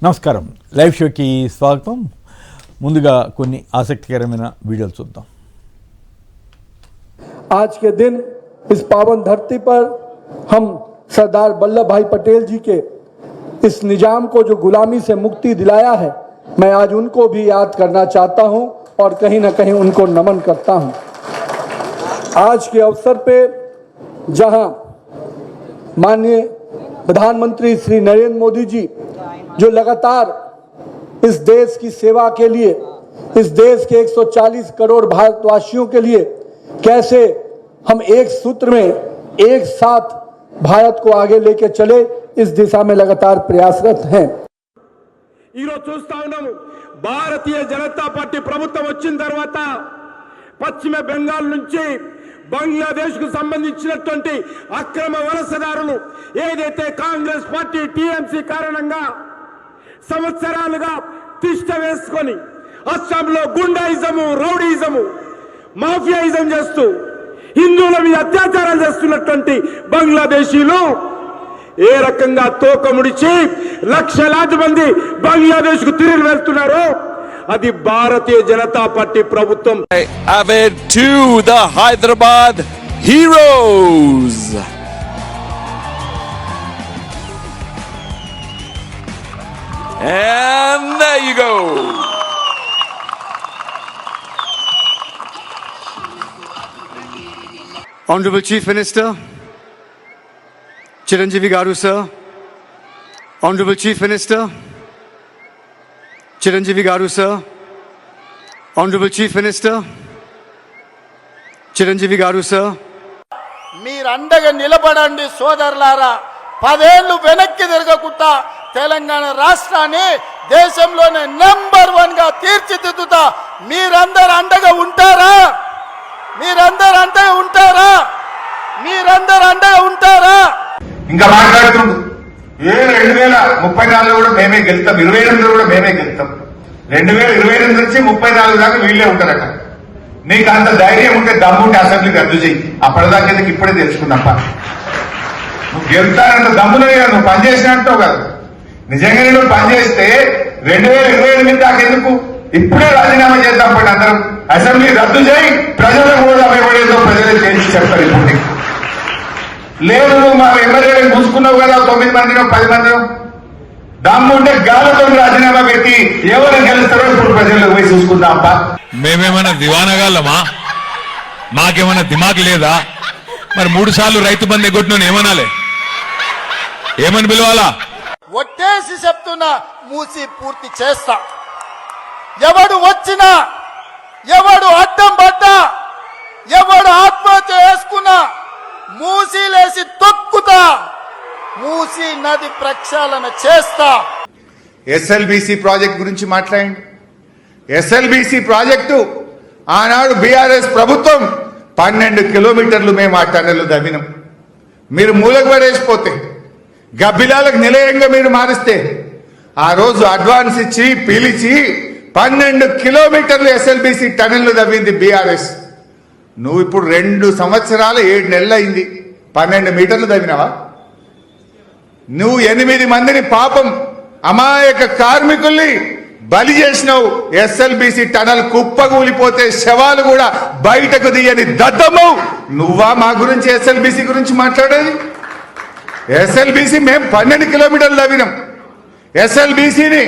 నమస్కారం లైవ్ షోకి స్వాగతం ముందుగా కొన్ని ఆసక్తికరమైన వీడియోలు చూద్దాం आज के दिन इस पावन धरती पर हम सरदार वल्लभ भाई पटेल जी के इस निजाम को जो गुलामी से मुक्ति दिलाया है मैं आज उनको भी याद करना चाहता हूं और कहीं ना कहीं उनको नमन करता हूं। आज के अवसर पे जहां माननीय प्रधानमंत्री श्री नरेंद्र मोदी जी जो लगातार इस देश की सेवा के लिए इस देश के 140 करोड़ भारतवासियों के लिए कैसे हम एक सूत्र में एक साथ भारत को आगे लेके चले इस दिशा में लगातार प्रयासरत हैं। చూస్తా ఉన్నాము భారతీయ జనతా పార్టీ ప్రభుత్వం వచ్చిన తర్వాత పశ్చిమ బెంగాల్ నుంచి బంగ్లాదేశ్ కు సంబంధించినటువంటి అక్రమ వలసదారులు ఏదైతే కాంగ్రెస్ పార్టీ టీఎంసీ కారణంగా సంవత్సరాలుగా తిష్ట వేసుకొని అస్సాంలో గుండాయిజము రౌడీయిజము మాఫియాయిజం చేస్తూ హిందువుల మీద అత్యాచారాలు చేస్తున్నటువంటి బంగ్లాదేశీలు ఏ రకంగా తోక ముడిచి లక్షలాది మంది బంగ్లాదేశ్ కు తిరిగి వెళ్తున్నారో అది భారతీయ జనతా పార్టీ ప్రభుత్వం added to the Hyderabad Heroes. And there you go. Honorable Chief Minister, Chiranjeevi Garu sir, Honorable Chief Minister, Chiranjeevi Garu sir, Honorable Chief Minister, Chiranjeevi Garu sir. మీరు అండగా నిలబడండి సోదరులారా, 10 ఏళ్ళు వెనక్కి తిరగకుండా తెలంగాణ రాష్ట్రాన్ని దేశంలోనే నంబర్ 1 గా తీర్చిదిద్దుతా మీరందరూ అండగా ఉంటారా? మీరందరూ అండగా ఉంటారా? మీరందరూ అండగా ఉంటారా? ఇంకా మాట్లాడుతుండు 2034 కూడా మేమే గెలుస్తాం, 28 కూడా మేమే గెలుస్తాం, 2028 నుంచి 34 దాకా వీళ్ళే ఉంటారట. నీకు అంత ధైర్యం ఉంటే దమ్ముంటే అసెంబ్లీకి రద్దు చెయ్యి. అప్పటిదాకా ఎందుకు ఇప్పుడే తెలుసుకున్నప్ప నువ్వు గెలుతానంత దమ్మునే కదా, నువ్వు పనిచేసినట్టు కాదు. నిజంగానే నువ్వు పనిచేస్తే 2028 దాకా ఎందుకు ఇప్పుడే రాజీనామా చేద్దాం. పడి అందరం అసెంబ్లీ రద్దు చేయి, ప్రజలకు కూడా అమ్మబడేదో ప్రజలే చేసి చెప్తారు. ఇప్పుడు లేదు నువ్వు మా ఎమ్మెల్యేలను చూసుకున్నావు కదా, 9 మందినో 10 మందినో దమ్ముంటే గాలతో రాజీనామా పెట్టి ఎవరు గెలుస్తారో ఇప్పుడు ప్రజలకు పోయి చూసుకుందాం. మేమేమైనా దివానగాళ్ళమా? మాకేమైనా దిమాగ్ లేదా? మరి 3 సార్లు రైతు బంధు ఎగ్గొట్టిన ఏమనాలి? ఏమని పిలవాలా? ఒట్టేసి చెప్తున్నా, మూసి పూర్తి చేస్తా. ఎవడు వచ్చినా, ఎవడు అడ్డం పడ్డా, ఎవడు ఆత్మహత్య చేసుకున్నా మూసీలేసి తొక్కుతా, మూసీ నది ప్రక్షాళన చేస్తా. ఎస్ఎల్బిసి ప్రాజెక్ట్ గురించి మాట్లాడండి. ఎస్ఎల్బిసి ప్రాజెక్టు ఆనాడు బీఆర్ఎస్ ప్రభుత్వం 12 కిలోమీటర్లు మేము ఆ టన్నెలు దవ్వినాం. మీరు మూలకు పడేసిపోతే గబ్బిలాలకు నిలయంగా మీరు మారిస్తే ఆ రోజు అడ్వాన్స్ ఇచ్చి పిలిచి 12 కిలోమీటర్లు ఎస్ఎల్బిసి టన్నెలు దవ్వింది బీఆర్ఎస్. నువ్వు ఇప్పుడు 2 సంవత్సరాలు 7 నెలలు అయింది, 12 మీటర్లు దవ్వినావా? నువ్వు 8 మందిని పాపం అమాయక కార్మికుల్ని బలి చేసినావు. ఎస్ఎల్బిసి టనల్ కుప్పగూలిపోతే శవాలు కూడా బయటకు తీయని దద్దమ్మవు నువ్వా మా గురించి ఎస్ఎల్బిసి గురించి మాట్లాడేది? ఎస్ఎల్బిసి మేము 12 కిలోమీటర్లు తవ్వినాం. ఎస్ఎల్బిసిని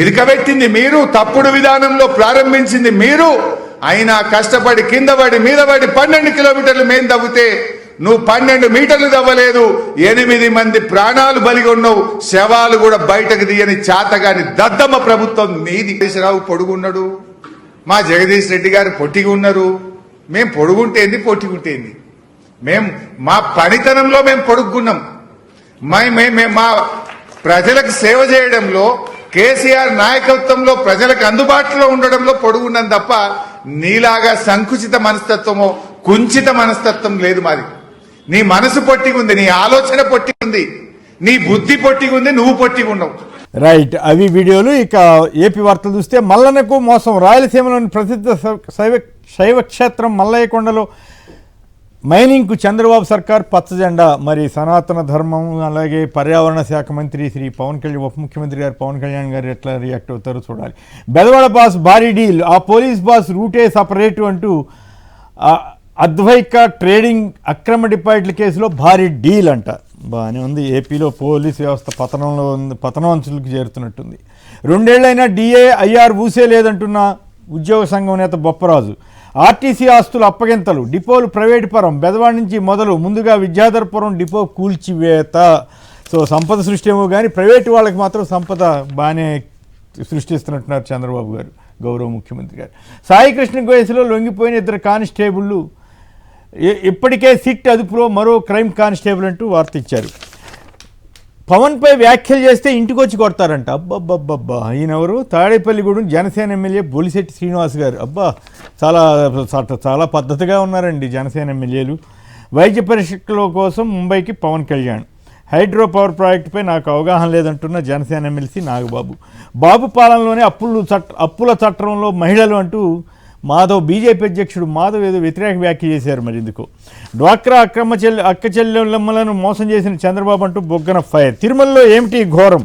ఇరుకబెట్టింది మీరు, తప్పుడు విధానంలో ప్రారంభించింది మీరు. అయినా కష్టపడి కింద పడి మీద పడి 12 కిలోమీటర్లు మేము తవ్వితే నువ్వు 12 మీటర్లు తవ్వలేదు. 8 మంది ప్రాణాలు బలిగా ఉన్నావు, శవాలు కూడా బయటకు తీయని చాతగాని దద్దమ్మ ప్రభుత్వం నీది. రావు పొడుగున్నాడు, మా జగదీష్ రెడ్డి గారు పొట్టిగా ఉన్నారు. మేము పొడుగుంటేంది పొట్టిగుంటేంది, మేము మా పనితనంలో మేము పొడుగున్నాం. మా ప్రజలకు సేవ చేయడంలో కేసీఆర్ నాయకత్వంలో ప్రజలకు అందుబాటులో ఉండడంలో పొడుగున్నాం తప్ప నీలాగా సంకుచిత మనస్తత్వమో కుంచిత మనస్తత్వం లేదు మాది. నీ మనసు పొట్టిగుంది, నీ ఆలోచన పొట్టిగుంది, నీ బుద్ధి పొట్టిగుంది, నువ్వు పొట్టిగున్నావు. రైట్, అవి వీడియోలు. ఇక ఏపీ వార్తలు చూస్తే మల్లన్నకు మోసం. రాయలసీమలోని ప్రసిద్ధ శైవ క్షేత్రం మల్లయ్య కొండలో మైనింగ్కు చంద్రబాబు సర్కార్ పచ్చజెండా. మరి సనాతన ధర్మం అలాగే పర్యావరణ శాఖ మంత్రి శ్రీ పవన్ కళ్యాణ్, ఉప ముఖ్యమంత్రి గారు పవన్ కళ్యాణ్ గారు ఎట్లా రియాక్ట్ అవుతారో చూడాలి. బెదవాడ బాస్ భారీ డీల్, ఆ పోలీస్ బాస్ రూటే సపరేటు అంటూ అద్వైక ట్రేడింగ్ అక్రమ డిపాజిట్ల కేసులో భారీ డీల్ అంట. బాగానే ఉంది. ఏపీలో పోలీస్ వ్యవస్థ పతనం అంచులకు చేరుతున్నట్టుంది. 2 ఏళ్లైనా డిఏ ఐఆర్ ఊసే లేదంటున్న ఉద్యోగ సంఘం నేత బొప్పరాజు. ఆర్టీసీ ఆస్తులు అప్పగింతలు, డిపోలు ప్రైవేటు పరం, బెదవాడ నుంచి మొదలు. ముందుగా విద్యాధరపురం డిపో కూల్చివేత. సో సంపద సృష్టి ఏమో కానీ ప్రైవేటు వాళ్ళకి మాత్రం సంపద బాగానే సృష్టిస్తున్నట్టున్నారు చంద్రబాబు గారు, గౌరవ ముఖ్యమంత్రి గారు. సాయి కృష్ణ కేసులో లొంగిపోయిన 2 కానిస్టేబుళ్ళు ఇప్పటికే సిట్ అదుపులో మరో క్రైమ్ కానిస్టేబుల్ అంటూ వార్త ఇచ్చారు. పవన్పై వ్యాఖ్యలు చేస్తే ఇంటికి వచ్చి కొడతారంట. అబ్బబ్బబ్బబ్బా, ఈయనెవరు? తాడేపల్లిగూడెం జనసేన ఎమ్మెల్యే బొలిశెట్టి శ్రీనివాస్ గారు. అబ్బా, చాలా పద్ధతిగా ఉన్నారండి జనసేన ఎమ్మెల్యేలు. వైద్య పరీక్షల కోసం ముంబైకి పవన్ కళ్యాణ్. హైడ్రో పవర్ ప్రాజెక్టుపై నాకు అవగాహన లేదంటున్న జనసేన ఎమ్మెల్సీ నాగబాబు. బాబు పాలనలోనే అప్పుల చట్టంలో మహిళలు అంటూ మాధవ్, బీజేపీ అధ్యక్షుడు మాధవ్ ఏదో వ్యతిరేక వ్యాఖ్య చేశారు. మరి ఎందుకు? డ్వాక్రా అక్క చెల్లెమ్మలను మోసం చేసిన చంద్రబాబు అంటూ బొగ్గన ఫైర్. తిరుమలలో ఏమిటి ఘోరం?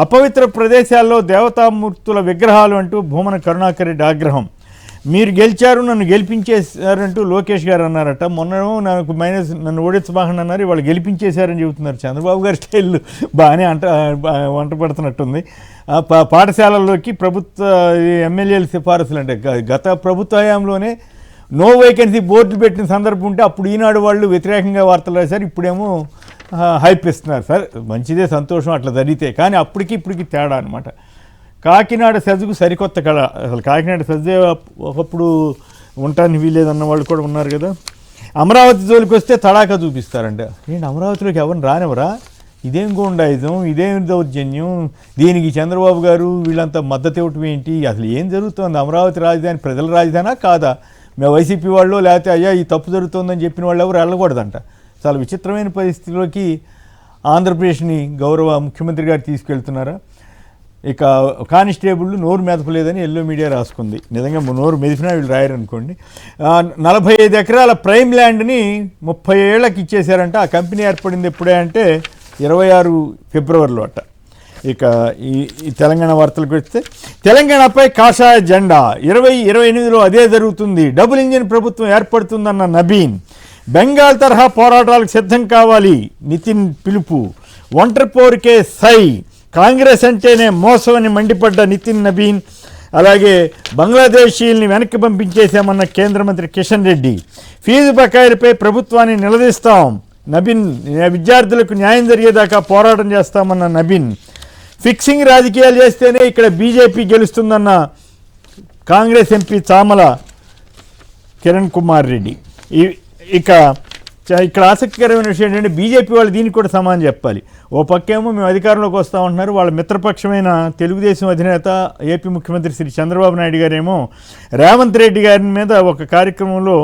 అపవిత్ర ప్రదేశాల్లో దేవతామూర్తుల విగ్రహాలు అంటూ భూమన కరుణాకర్ రెడ్డి ఆగ్రహం. మీరు గెలిచారు, నన్ను గెలిపించేశారంటూ లోకేష్ గారు అన్నారట. మొన్నేమో నన్ను ఓడించబాహండి అన్నారు, వాళ్ళు గెలిపించేశారని చెబుతున్నారు. చంద్రబాబు గారి స్టైల్ బాగానే వంట పడుతున్నట్టుంది. పాఠశాలల్లోకి ప్రభుత్వ ఎమ్మెల్యేల సిఫారసులు అంటే గత ప్రభుత్వ హయాంలోనే నో వేకెన్సీ బోర్డులు పెట్టిన సందర్భం ఉంటే అప్పుడు ఈనాడు వాళ్ళు వ్యతిరేకంగా వార్తలు రాశారు. ఇప్పుడేమో హైప్ ఇస్తున్నారు. సార్ మంచిదే, సంతోషం అట్లా జరిగితే. కానీ అప్పటికి ఇప్పటికి తేడా అనమాట. కాకినాడ సెజ్కు సరికొత్త కళ. అసలు కాకినాడ సెజ్జే ఒకప్పుడు ఉండటానికి వీలేదన్న వాళ్ళు కూడా ఉన్నారు కదా. అమరావతి జోలికి వస్తే తడాకా చూపిస్తారంట. ఏంటి అమరావతిలోకి ఎవరిని రానివరా? ఇదేం గుండాయిజం, ఇదేం దౌర్జన్యం, దీనికి చంద్రబాబు గారు వీళ్ళంతా మద్దతు ఇవ్వటం ఏంటి? అసలు ఏం జరుగుతుంది? అమరావతి రాజధాని ప్రజల రాజధానా కాదా? మేము వైసీపీ వాళ్ళు లేకపోతే అయ్యా ఈ తప్పు జరుగుతుందని చెప్పిన వాళ్ళు ఎవరు వెళ్ళకూడదంట. చాలా విచిత్రమైన పరిస్థితిలోకి ఆంధ్రప్రదేశ్ని గౌరవ ముఖ్యమంత్రి గారు తీసుకెళ్తున్నారా? ఇక కానిస్టేబుళ్ళు నోరు మెదపలేదని ఎల్లో మీడియా రాసుకుంది. నిజంగా నోరు మెదిపినా వీళ్ళు రాయరనుకోండి. 45 ఎకరాల ప్రైమ్ ల్యాండ్ని 30 ఏళ్ళకి ఇచ్చేశారంట. ఆ కంపెనీ ఏర్పడింది ఎప్పుడే అంటే 26 ఫిబ్రవరిలో అట. ఇక ఈ తెలంగాణ వార్తలకు వస్తే తెలంగాణపై కాషాయ జెండా. 2028లో అదే జరుగుతుంది. డబుల్ ఇంజిన్ ప్రభుత్వం ఏర్పడుతుందన్న నబీన్. బెంగాల్ తరహా పోరాటాలకు సిద్ధం కావాలి నితిన్ పిలుపు. ఒంటరి పోరుకే సై, కాంగ్రెస్ అంటేనే మోసమని మండిపడ్డ నితిన్ నబీన్. అలాగే బంగ్లాదేశీయుల్ని వెనక్కి పంపించేశామన్న కేంద్ర మంత్రి కిషన్ రెడ్డి. ఫీజు బకాయిలపై ప్రభుత్వాన్ని నిలదీస్తాం నబీన్. విద్యార్థులకు న్యాయం జరిగేదాకా పోరాటం చేస్తామన్న నబీన్. ఫిక్సింగ్ రాజకీయాలు చేస్తేనే ఇక్కడ బీజేపీ గెలుస్తుందన్న కాంగ్రెస్ ఎంపీ చామల కిరణ్ కుమార్ రెడ్డి. ఇక్కడ ఆసక్తికరమైన విషయం ఏంటంటే బీజేపీ వాళ్ళు దీనికి కూడా సమానం చెప్పాలి. ఓ పక్కేమో మేము అధికారంలోకి వస్తామంటున్నారు. వాళ్ళ మిత్రపక్షమైన తెలుగుదేశం అధినేత ఏపీ ముఖ్యమంత్రి శ్రీ చంద్రబాబు నాయుడు గారేమో రేవంత్ రెడ్డి గారి మీద ఒక కార్యక్రమంలో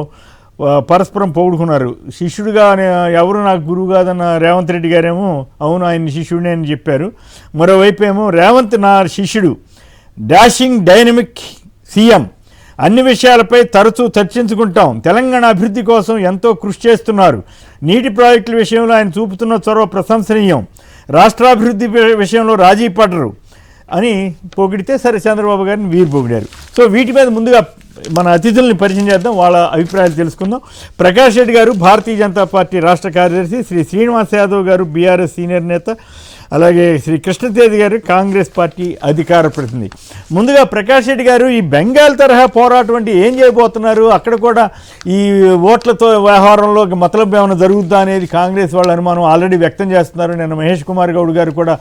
పరస్పరం పొగుడుకున్నారు. శిష్యుడిగా ఎవరు నాకు గురువు కాదన్న రేవంత్ రెడ్డి గారేమో అవును ఆయన శిష్యుడినే అని చెప్పారు. మరోవైపు ఏమో రేవంత్ నా శిష్యుడు, డాషింగ్ డైనమిక్ సీఎం, అన్ని విషయాలపై తరచూ చర్చించుకుంటాం, తెలంగాణ అభివృద్ధి కోసం ఎంతో కృషి చేస్తున్నారు, నీటి ప్రాజెక్టుల విషయంలో ఆయన చూపుతున్న చొరవ ప్రశంసనీయం, రాష్ట్రాభివృద్ధి విషయంలో రాజీ పడరు అని పొగిడితే సరే చంద్రబాబు గారిని వీరు పొగిడారు. సో వీటి మీద ముందుగా మన అతిథుల్ని పరిచయం చేద్దాం, వాళ్ళ అభిప్రాయాలు తెలుసుకుందాం. ప్రకాష్ రెడ్డి గారు భారతీయ జనతా పార్టీ రాష్ట్ర కార్యదర్శి, శ్రీ శ్రీనివాస్ యాదవ్ గారు బీఆర్ఎస్ సీనియర్ నేత, అలాగే శ్రీ కృష్ణతేజ గారు కాంగ్రెస్ పార్టీ అధికార ప్రతినిధి. ముందుగా ప్రకాష్ రెడ్డి గారు, ఈ బెంగాల్ తరహా పోరాటం అంటే ఏం చేయబోతున్నారు? అక్కడ కూడా ఈ ఓట్లతో వ్యవహారంలో మతలబ్ ఏమైనా జరుగుద్దా అనేది కాంగ్రెస్ వాళ్ళ అనుమానం ఆల్రెడీ వ్యక్తం చేస్తున్నారు. నిన్న మహేష్ కుమార్ గౌడ్ గారు కూడా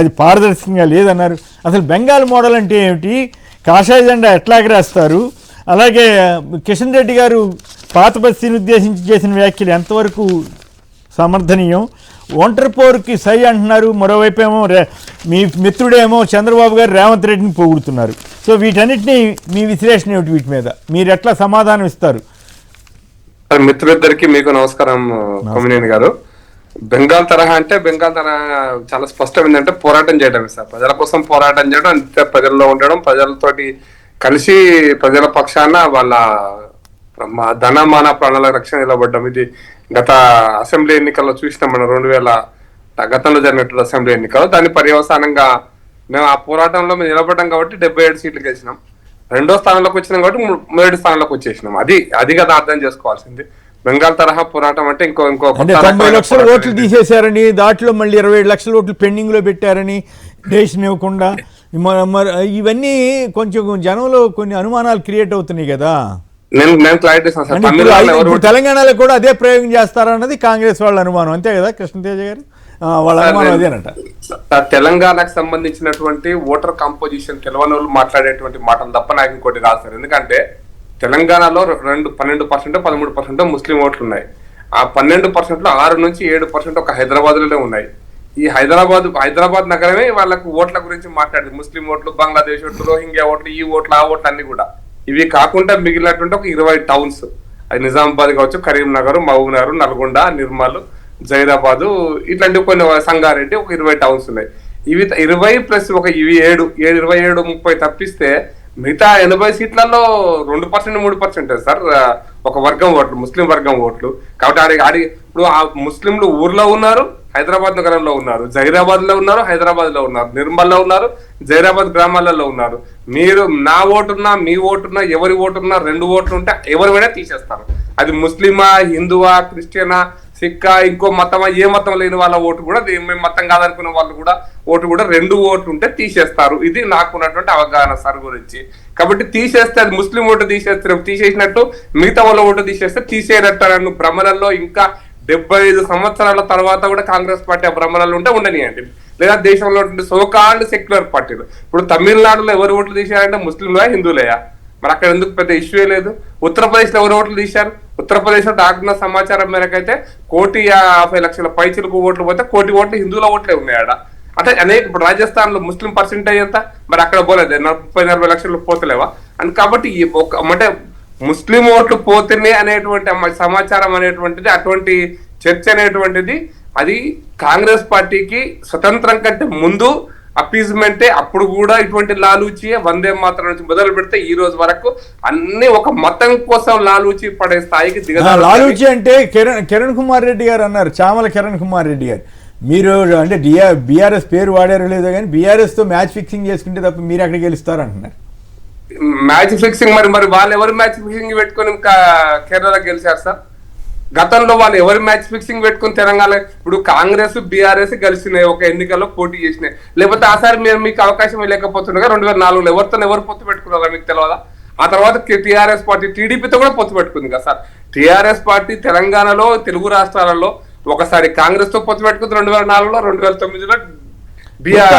అది పారదర్శకంగా లేదన్నారు. అసలు బెంగాల్ మోడల్ అంటే ఏమిటి? కాషాయ జెండా ఎట్లా ఎగరేస్తారు? అలాగే కిషన్ రెడ్డి గారు పాత బస్తీని ఉద్దేశించి చేసిన వ్యాఖ్యలు ఎంతవరకు సమర్థనీయం? ఒంటరి పోరుకి సై అంటున్నారు. మరోవైపు ఏమో మీ మిత్రుడేమో చంద్రబాబు గారు రేవంత్ రెడ్డిని పొగుడుతున్నారు. సో వీటన్నిటినీ మీ విశ్లేషణ ఏమిటి? వీటి మీద మీరు ఎట్లా సమాధానం ఇస్తారు? మిత్రులిద్దరికి మీకు నమస్కారం కొమ్మినేని గారు. బెంగాల్ తరహా అంటే బెంగాల్ తరహా చాలా స్పష్టం ఏంటంటే పోరాటం చేయడం సార్, ప్రజల కోసం పోరాటం చేయడం, అంతే ప్రజల్లో ఉండడం, ప్రజలతోటి కలిసి ప్రజల పక్షాన వాళ్ళ ధన మాన ప్రాణాల రక్షణ నిలబడ్డం. ఇది గత అసెంబ్లీ ఎన్నికల్లో చూసినాం మనం 2000 గతంలో జరిగినట్టు అసెంబ్లీ ఎన్నికల్లో. దాని పర్యవసానంగా మేము ఆ పోరాటంలో మేము నిలబడ్డాం కాబట్టి 77 సీట్లు గెలిచినాం. 2వ స్థానంలోకి వచ్చినాం కాబట్టి 3 స్థానంలోకి వచ్చేసినాం. అది కదా అర్థం చేసుకోవాల్సింది. బెంగాల్ తరహా పోరాటం అంటే ఇంకో 90 లక్షల ఓట్లు తీసేశారని, దాంట్లో మళ్ళీ 27 లక్షల ఓట్లు పెండింగ్ లో పెట్టారని, డేషన్ ఇవ్వకుండా, ఇవన్నీ కొంచెం జనంలో కొన్ని అనుమానాలు క్రియేట్ అవుతున్నాయి కదా. నేను క్లారిటీ ఇప్పుడు తెలంగాణలో కూడా అదే ప్రయోగం చేస్తారన్నది కాంగ్రెస్ వాళ్ళ అనుమానం, అంతే కదా కృష్ణతేజ గారు? వాళ్ళ అనుమానం అదేనట. తెలంగాణకు సంబంధించినటువంటి ఓటర్ కంపోజిషన్ తెలియని వాళ్ళు మాట్లాడేటువంటి మాటలు తప్ప నాకు ఇంకోటి రాదు సార్. ఎందుకంటే తెలంగాణలో 12% 13% ముస్లిం ఓట్లు ఉన్నాయి. ఆ 12%లో 6 నుంచి 7% ఒక హైదరాబాద్ లోనే ఉన్నాయి. ఈ హైదరాబాద్ నగరమే వాళ్ళకు ఓట్ల గురించి మాట్లాడింది. ముస్లిం ఓట్లు, బంగ్లాదేశ్ ఓట్లు, రోహింగ్యా ఓట్లు, ఈ ఓట్లు, ఆ ఓట్లు అన్ని కూడా. ఇవి కాకుండా మిగిలినటువంటి ఒక 20 టౌన్స్, అది నిజామాబాద్ కావచ్చు, కరీంనగర్, మహబూబ్నగర్, నల్గొండ, నిర్మల్, జైరాబాదు, ఇట్లాంటి కొన్ని, సంగారెడ్డి, ఒక 20 టౌన్స్ ఉన్నాయి. ఇవి 20 ప్లస్ ఒక ఇవి 27 30 తప్పిస్తే మిగతా 80 సీట్లలో 2% 3% సార్ ఒక వర్గం ఓట్లు, ముస్లిం వర్గం ఓట్లు. కాబట్టి ఇప్పుడు ఆ ముస్లింలు ఊర్లో ఉన్నారు, హైదరాబాద్ నగరంలో ఉన్నారు, జైరాబాద్ లో ఉన్నారు, హైదరాబాద్ లో ఉన్నారు, నిర్మల్ లో ఉన్నారు, జైరాబాద్ గ్రామాలలో ఉన్నారు. మీరు నా ఓటున్నా, మీ ఓటున్నా, ఎవరి ఓటున్నా 2 ఓట్లు ఉంటే ఎవరిమైనా తీసేస్తారు. అది ముస్లిమా, హిందువా, క్రిస్టియనా, సిక్కా, ఇంకో మతమా, ఏ మతం లేని వాళ్ళ ఓటు కూడా, మేము మతం కాదనుకునే వాళ్ళు కూడా ఓటు కూడా 2 ఓట్లు ఉంటే తీసేస్తారు. ఇది నాకున్నటువంటి అవగాహన సార్ గురించి. కాబట్టి తీసేస్తే అది ముస్లిం ఓటు తీసేసినట్టు, మిగతా వాళ్ళ ఓటు తీసేస్తే తీసేయనట్టు భ్రమలలో ఇంకా 75 సంవత్సరాల తర్వాత కూడా కాంగ్రెస్ పార్టీ ఆ భ్రమలలో ఉంటే ఉండనియండి. లేదా దేశంలో సోకాల్డ్ సెక్యులర్ పార్టీలు, ఇప్పుడు తమిళనాడులో ఎవరు ఓట్లు తీశారంటే ముస్లింలయా, హిందువులయా? మరి అక్కడ ఎందుకు పెద్ద ఇష్యూ లేదు? ఉత్తరప్రదేశ్ లో ఎవరు ఓట్లు తీశారు? ఉత్తరప్రదేశ్ లో డాక్టర్ సమాచారం మేరకైతే 1,50,00,000 పైచిలకు ఓట్లు పోతే 1 కోటి ఓట్లు హిందువుల ఓట్లే ఉన్నాయట. అంటే అనేక, ఇప్పుడు రాజస్థాన్ లో ముస్లిం పర్సెంటేజ్ ఎంత, మరి అక్కడ పోలేదు 30-40 లక్షలు పోతలేవా? అని కాబట్టి అంటే ముస్లిం ఓట్లు పోతున్నాయి అనేటువంటి సమాచారం అనేటువంటిది, అటువంటి చర్చ అనేటువంటిది, అది కాంగ్రెస్ పార్టీకి స్వతంత్రం కంటే ముందు అపీజ్మెంటే. అప్పుడు కూడా ఇటువంటి లాలూచి వందే మాత్రం నుంచి మొదలు పెడితే ఈ రోజు వరకు అన్ని ఒక మతం కోసం లాలూచి పడే స్థాయికి దిగజారు. లాలూచి అంటే కిరణ్ కుమార్ రెడ్డి గారు అన్నారు, చామల కిరణ్ కుమార్ రెడ్డి గారు, మీరు అంటే బీఆర్ఎస్ పేరు వాడారో లేదో కానీ బీఆర్ఎస్ తో మ్యాచ్ ఫిక్సింగ్ చేసుకుంటే తప్ప మీరు ఎక్కడ గెలుస్తారు అంటున్నారు. మ్యాచ్ ఫిక్సింగ్ మరి వాళ్ళు ఎవరు మ్యాచ్ ఫిక్సింగ్ పెట్టుకుని కేరళ గెలిచారు సార్? గతంలో వాళ్ళు ఎవరు మ్యాచ్ ఫిక్సింగ్ పెట్టుకుని తెలంగాణ, ఇప్పుడు కాంగ్రెస్ బీఆర్ఎస్ కలిసినాయి, ఒక ఎన్నికల్లో పోటీ చేసినాయి. లేకపోతే ఆసారి మీకు అవకాశం లేకపోతుండగా 2004లో ఎవరు పొత్తు పెట్టుకున్నారా మీకు తెలియదా? ఆ తర్వాత టీఆర్ఎస్ పార్టీ టీడీపీతో కూడా పొత్తు పెట్టుకుంది కదా సార్. టీఆర్ఎస్ పార్టీ తెలంగాణలో, తెలుగు రాష్ట్రాలలో ఒకసారి కాంగ్రెస్ తో పొత్తు పెట్టుకుంది 2004లో, 2009లో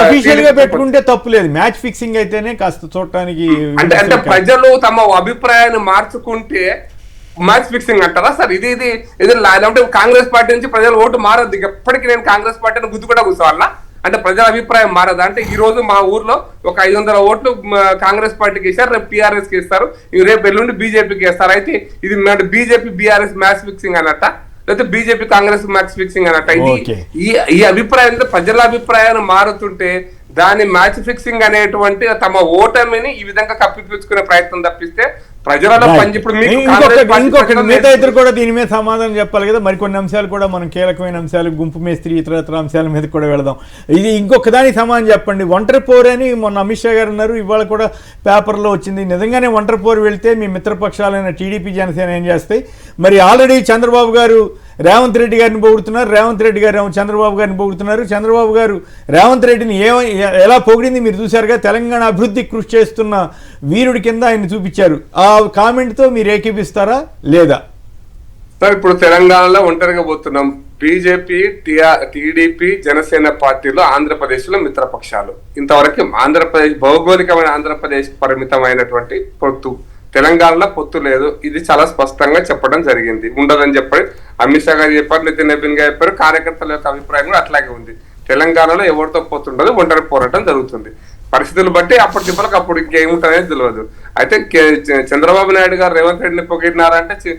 అఫీషియల్ గా పెట్టుకుంటే తప్పు లేదు, మ్యాచ్ ఫిక్సింగ్ అయితేనే కాస్త చూడటానికి. అంటే ప్రజలు తమ అభిప్రాయాన్ని మార్చుకుంటే మ్యాచ్ ఫిక్సింగ్ అంటారా సార్? ఇది లేదంటే కాంగ్రెస్ పార్టీ నుంచి ప్రజలు ఓటు మారద్దు. ఎప్పటికీ నేను కాంగ్రెస్ పార్టీని గుద్దు కూడా కూర్చోవాలన్నా? అంటే ప్రజల అభిప్రాయం మారదా? అంటే ఈ రోజు మా ఊర్లో ఒక 500 ఓట్లు కాంగ్రెస్ పార్టీకి ఇస్తారు, రేపు టీఆర్ఎస్ కి ఇస్తారు, రేపు ఎల్లుండి బీజేపీకి ఇస్తారు. అయితే ఇది బీజేపీ బీఆర్ఎస్ మ్యాచ్ ఫిక్సింగ్ అన్నట్ట, లేకపోతే బీజేపీ కాంగ్రెస్ మ్యాచ్ ఫిక్సింగ్ అన్నట్ట? ఈ అభిప్రాయం, ప్రజల అభిప్రాయాలు మారుతుంటే దాని మ్యాచ్ ఫిక్సింగ్ అనేటువంటి తమ ఓటమిని ఈ విధంగా కప్పిపుచ్చుకునే ప్రయత్నం తప్పిస్తే ప్రజలలో మిగతా ఇతరు కూడా దీని మీద సమాధానం చెప్పాలి కదా. మరికొన్ని అంశాలు కూడా మనం కీలకమైన అంశాలు, గుంపు మేస్త్రి, ఇతర అంశాల మీద కూడా వెళదాం. ఇది ఇంకొక దానికి సమాధానం చెప్పండి. ఒంటరి పోరు అని మొన్న అమిత్ షా గారు అన్నారు, ఇవాళ కూడా పేపర్లో వచ్చింది. నిజంగానే ఒంటరి పోరు వెళ్తే మీ మిత్రపక్షాలైన టీడీపీ, జనసేన ఏం చేస్తాయి? మరి ఆల్రెడీ చంద్రబాబు గారు రేవంత్ రెడ్డి గారిని పొగుడుతున్నారు, రేవంత్ రెడ్డి గారు చంద్రబాబు గారిని పొగుడుతున్నారు. చంద్రబాబు గారు రేవంత్ రెడ్డిని ఎలా పొగిడింది మీరు చూశారుగా. తెలంగాణ అభివృద్ధి కృషి చేస్తున్న వీరుడి కింద ఆయన చూపించారు. ఆ కామెంట్ తో మీరు ఏకీపిస్తారా లేదా? సార్ ఇప్పుడు తెలంగాణలో ఒంటరిగా పోతున్నాం. బీజేపీ, టీడీపీ, జనసేన పార్టీలు ఆంధ్రప్రదేశ్ లో మిత్రపక్షాలు. ఇంతవరకు ఆంధ్రప్రదేశ్, భౌగోళికమైన ఆంధ్రప్రదేశ్ పరిమితమైనటువంటి పొత్తు. తెలంగాణలో పొత్తు లేదు. ఇది చాలా స్పష్టంగా చెప్పడం జరిగింది. ఉండదని చెప్పి అమిత్ షా గారు చెప్పారు, నితిన్ నబీన్ గారు చెప్పారు. కార్యకర్తల యొక్క అభిప్రాయం కూడా అట్లాగే ఉంది. తెలంగాణలో ఎవరితో పొత్తుండదు, ఒంటరి పోరాటం జరుగుతుంది. పరిస్థితులు బట్టి అప్పటికి అప్పుడు ఇంకేముంటుందనేది తెలియదు. అయితే చంద్రబాబు నాయుడు గారు రేవంత్ రెడ్డిని పొగిడినారంటే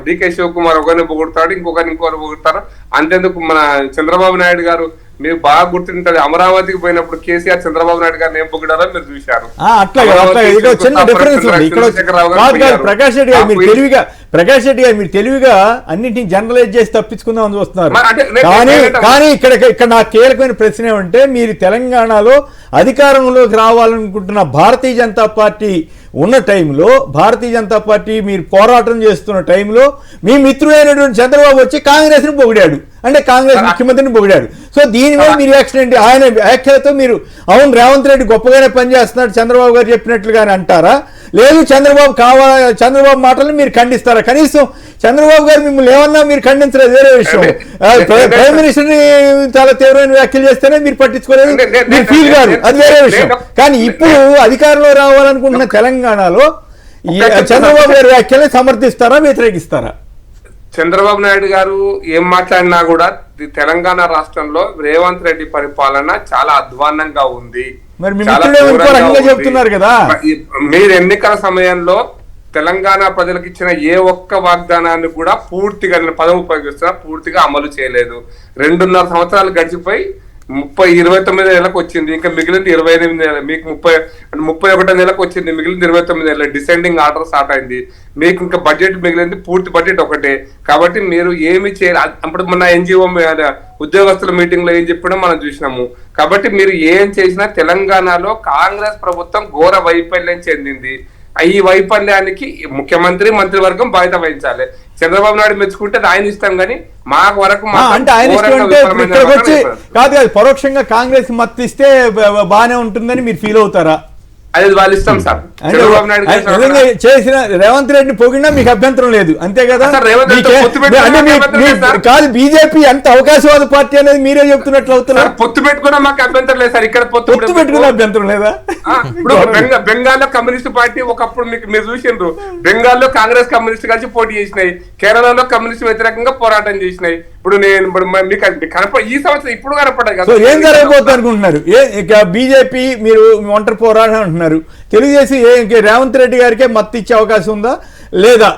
డీకే శివకుమార్ ఒకరిని పొగుడతాడు, ఇంకొకరు పొగుడతారు. అంతేందుకు మన చంద్రబాబు నాయుడు గారు మీకు బాగా గుర్తుంటది, అమరావతికి పోయినప్పుడు కేసీఆర్ చంద్రబాబు నాయుడు గారిని ఏం పొగిడారో మీరు చూశారు. చిన్న డిఫరెన్స్ ఉంది ఇక్కడ. ప్రకాష్ రెడ్డి గారు మీరు తెలివిగా అన్నింటినీ జనరలైజ్ చేసి తప్పించుకుందాం అని చూస్తున్నారు. కానీ ఇక్కడ నాకు కీలకమైన ప్రశ్న ఏమంటే, మీరు తెలంగాణలో అధికారంలోకి రావాలనుకుంటున్న భారతీయ జనతా పార్టీ ఉన్న టైంలో, భారతీయ జనతా పార్టీ మీరు పోరాటం చేస్తున్న టైంలో మీ మిత్రుడైనటువంటి చంద్రబాబు వచ్చి కాంగ్రెస్ ని పొగిడాడు, అంటే కాంగ్రెస్ ముఖ్యమంత్రిని పొగిడాడు. సో దీని మీద మీరు రియాక్షన్ ఏంటి? ఆయన వ్యాఖ్యలతో మీరు అవును రేవంత్ రెడ్డి గొప్పగానే పనిచేస్తున్నాడు చంద్రబాబు గారు చెప్పినట్లుగానే అంటారా, లేదు చంద్రబాబు మాటలను మీరు ఖండిస్తారా? కనీసం చంద్రబాబు గారు మిమ్మల్ని ఏమన్నా మీరు ఖండించలేదు, వేరే విషయం. ప్రైమ్ మినిస్టర్ ని చాలా తీవ్రమైన వ్యాఖ్యలు చేస్తేనే మీరు పట్టించుకోలేదు, మీరు ఫీల్ కాదు, అది వేరే విషయం. కానీ ఇప్పుడు అధికారంలో రావాలనుకుంటున్న తెలంగాణలో చంద్రబాబు గారి వ్యాఖ్యల్ని సమర్థిస్తారా, వ్యతిరేకిస్తారా? చంద్రబాబు నాయుడు గారు ఏం మాట్లాడినా కూడా తెలంగాణ రాష్ట్రంలో రేవంత్ రెడ్డి పరిపాలన చాలా అధ్వాన్నంగా ఉంది. చెప్తున్నారు కదా, మీరు ఎన్నికల సమయంలో తెలంగాణ ప్రజలకు ఇచ్చిన ఏ ఒక్క వాగ్దానాన్ని కూడా పూర్తిగా, నేను పదం ఉపయోగిస్తున్నా, పూర్తిగా అమలు చేయలేదు. 2.5 సంవత్సరాలు గడిచిపోయి 29 నెలలకు వచ్చింది, ఇంకా మిగిలింది 28 నెలలు. మీకు 31 నెలకు వచ్చింది, మిగిలింది 29 నెలలు. డిసెండింగ్ ఆర్డర్ స్టార్ట్ అయింది. మీకు ఇంకా బడ్జెట్ మిగిలింది, పూర్తి బడ్జెట్ ఒకటే. కాబట్టి మీరు ఏమి చేయాలి, అప్పుడు మన ఎన్జిఓ ఉద్యోగస్తుల మీటింగ్ లో ఏం చెప్పడం మనం చూసినాము. కాబట్టి మీరు ఏం చేసినా తెలంగాణలో కాంగ్రెస్ ప్రభుత్వం ఘోర వైఫల్యం చెందింది. ఈ వైఫల్యానికి ముఖ్యమంత్రి మంత్రివర్గం బాధ్యత వహించాలి. చంద్రబాబు నాయుడు మెచ్చుకుంటే ఆయన ఇస్తాం, కానీ మాకు వరకు అంటే ఆయన కాదు పరోక్షంగా కాంగ్రెస్ మద్దతు ఇస్తే బాగానే ఉంటుందని మీరు ఫీల్ అవుతారా? అది వాళ్ళు ఇస్తాం సార్. చేసిన రేవంత్ రెడ్డిని పొగిడినా మీకు అభ్యంతరం లేదు, అంతే కదా? కాదు, బీజేపీ ఎంత అవకాశవాద పార్టీ అనేది మీరే చెప్తున్నట్లు అవుతున్నారు. పొత్తు పెట్టుకున్నా మాకు అభ్యంతరం లేదు సార్. ఇక్కడ పొత్తు పెట్టుకున్న అభ్యంతరం లేదా? ఇప్పుడు బెంగాల్లో కమ్యూనిస్ట్ పార్టీ ఒకప్పుడు మీరు చూసిండ్రు, బెంగాల్లో కాంగ్రెస్ కమ్యూనిస్ట్ కలిసి పోటీ చేసినాయి, కేరళలో కమ్యూనిస్ట్ వ్యతిరేకంగా పోరాటం చేసినాయి. ఇప్పుడు మీకు కనపడ ఈ సంవత్సరం ఇప్పుడు కనపడదు. ఏం జరగబోతుంది అనుకుంటున్నారు? బీజేపీ మీరు ఒంటరి పోరాటం అంటున్నారు, తెలుగుదేశం రేవంత్ రెడ్డి గారికే మద్దతు ఇచ్చే అవకాశం ఉందా లేదా?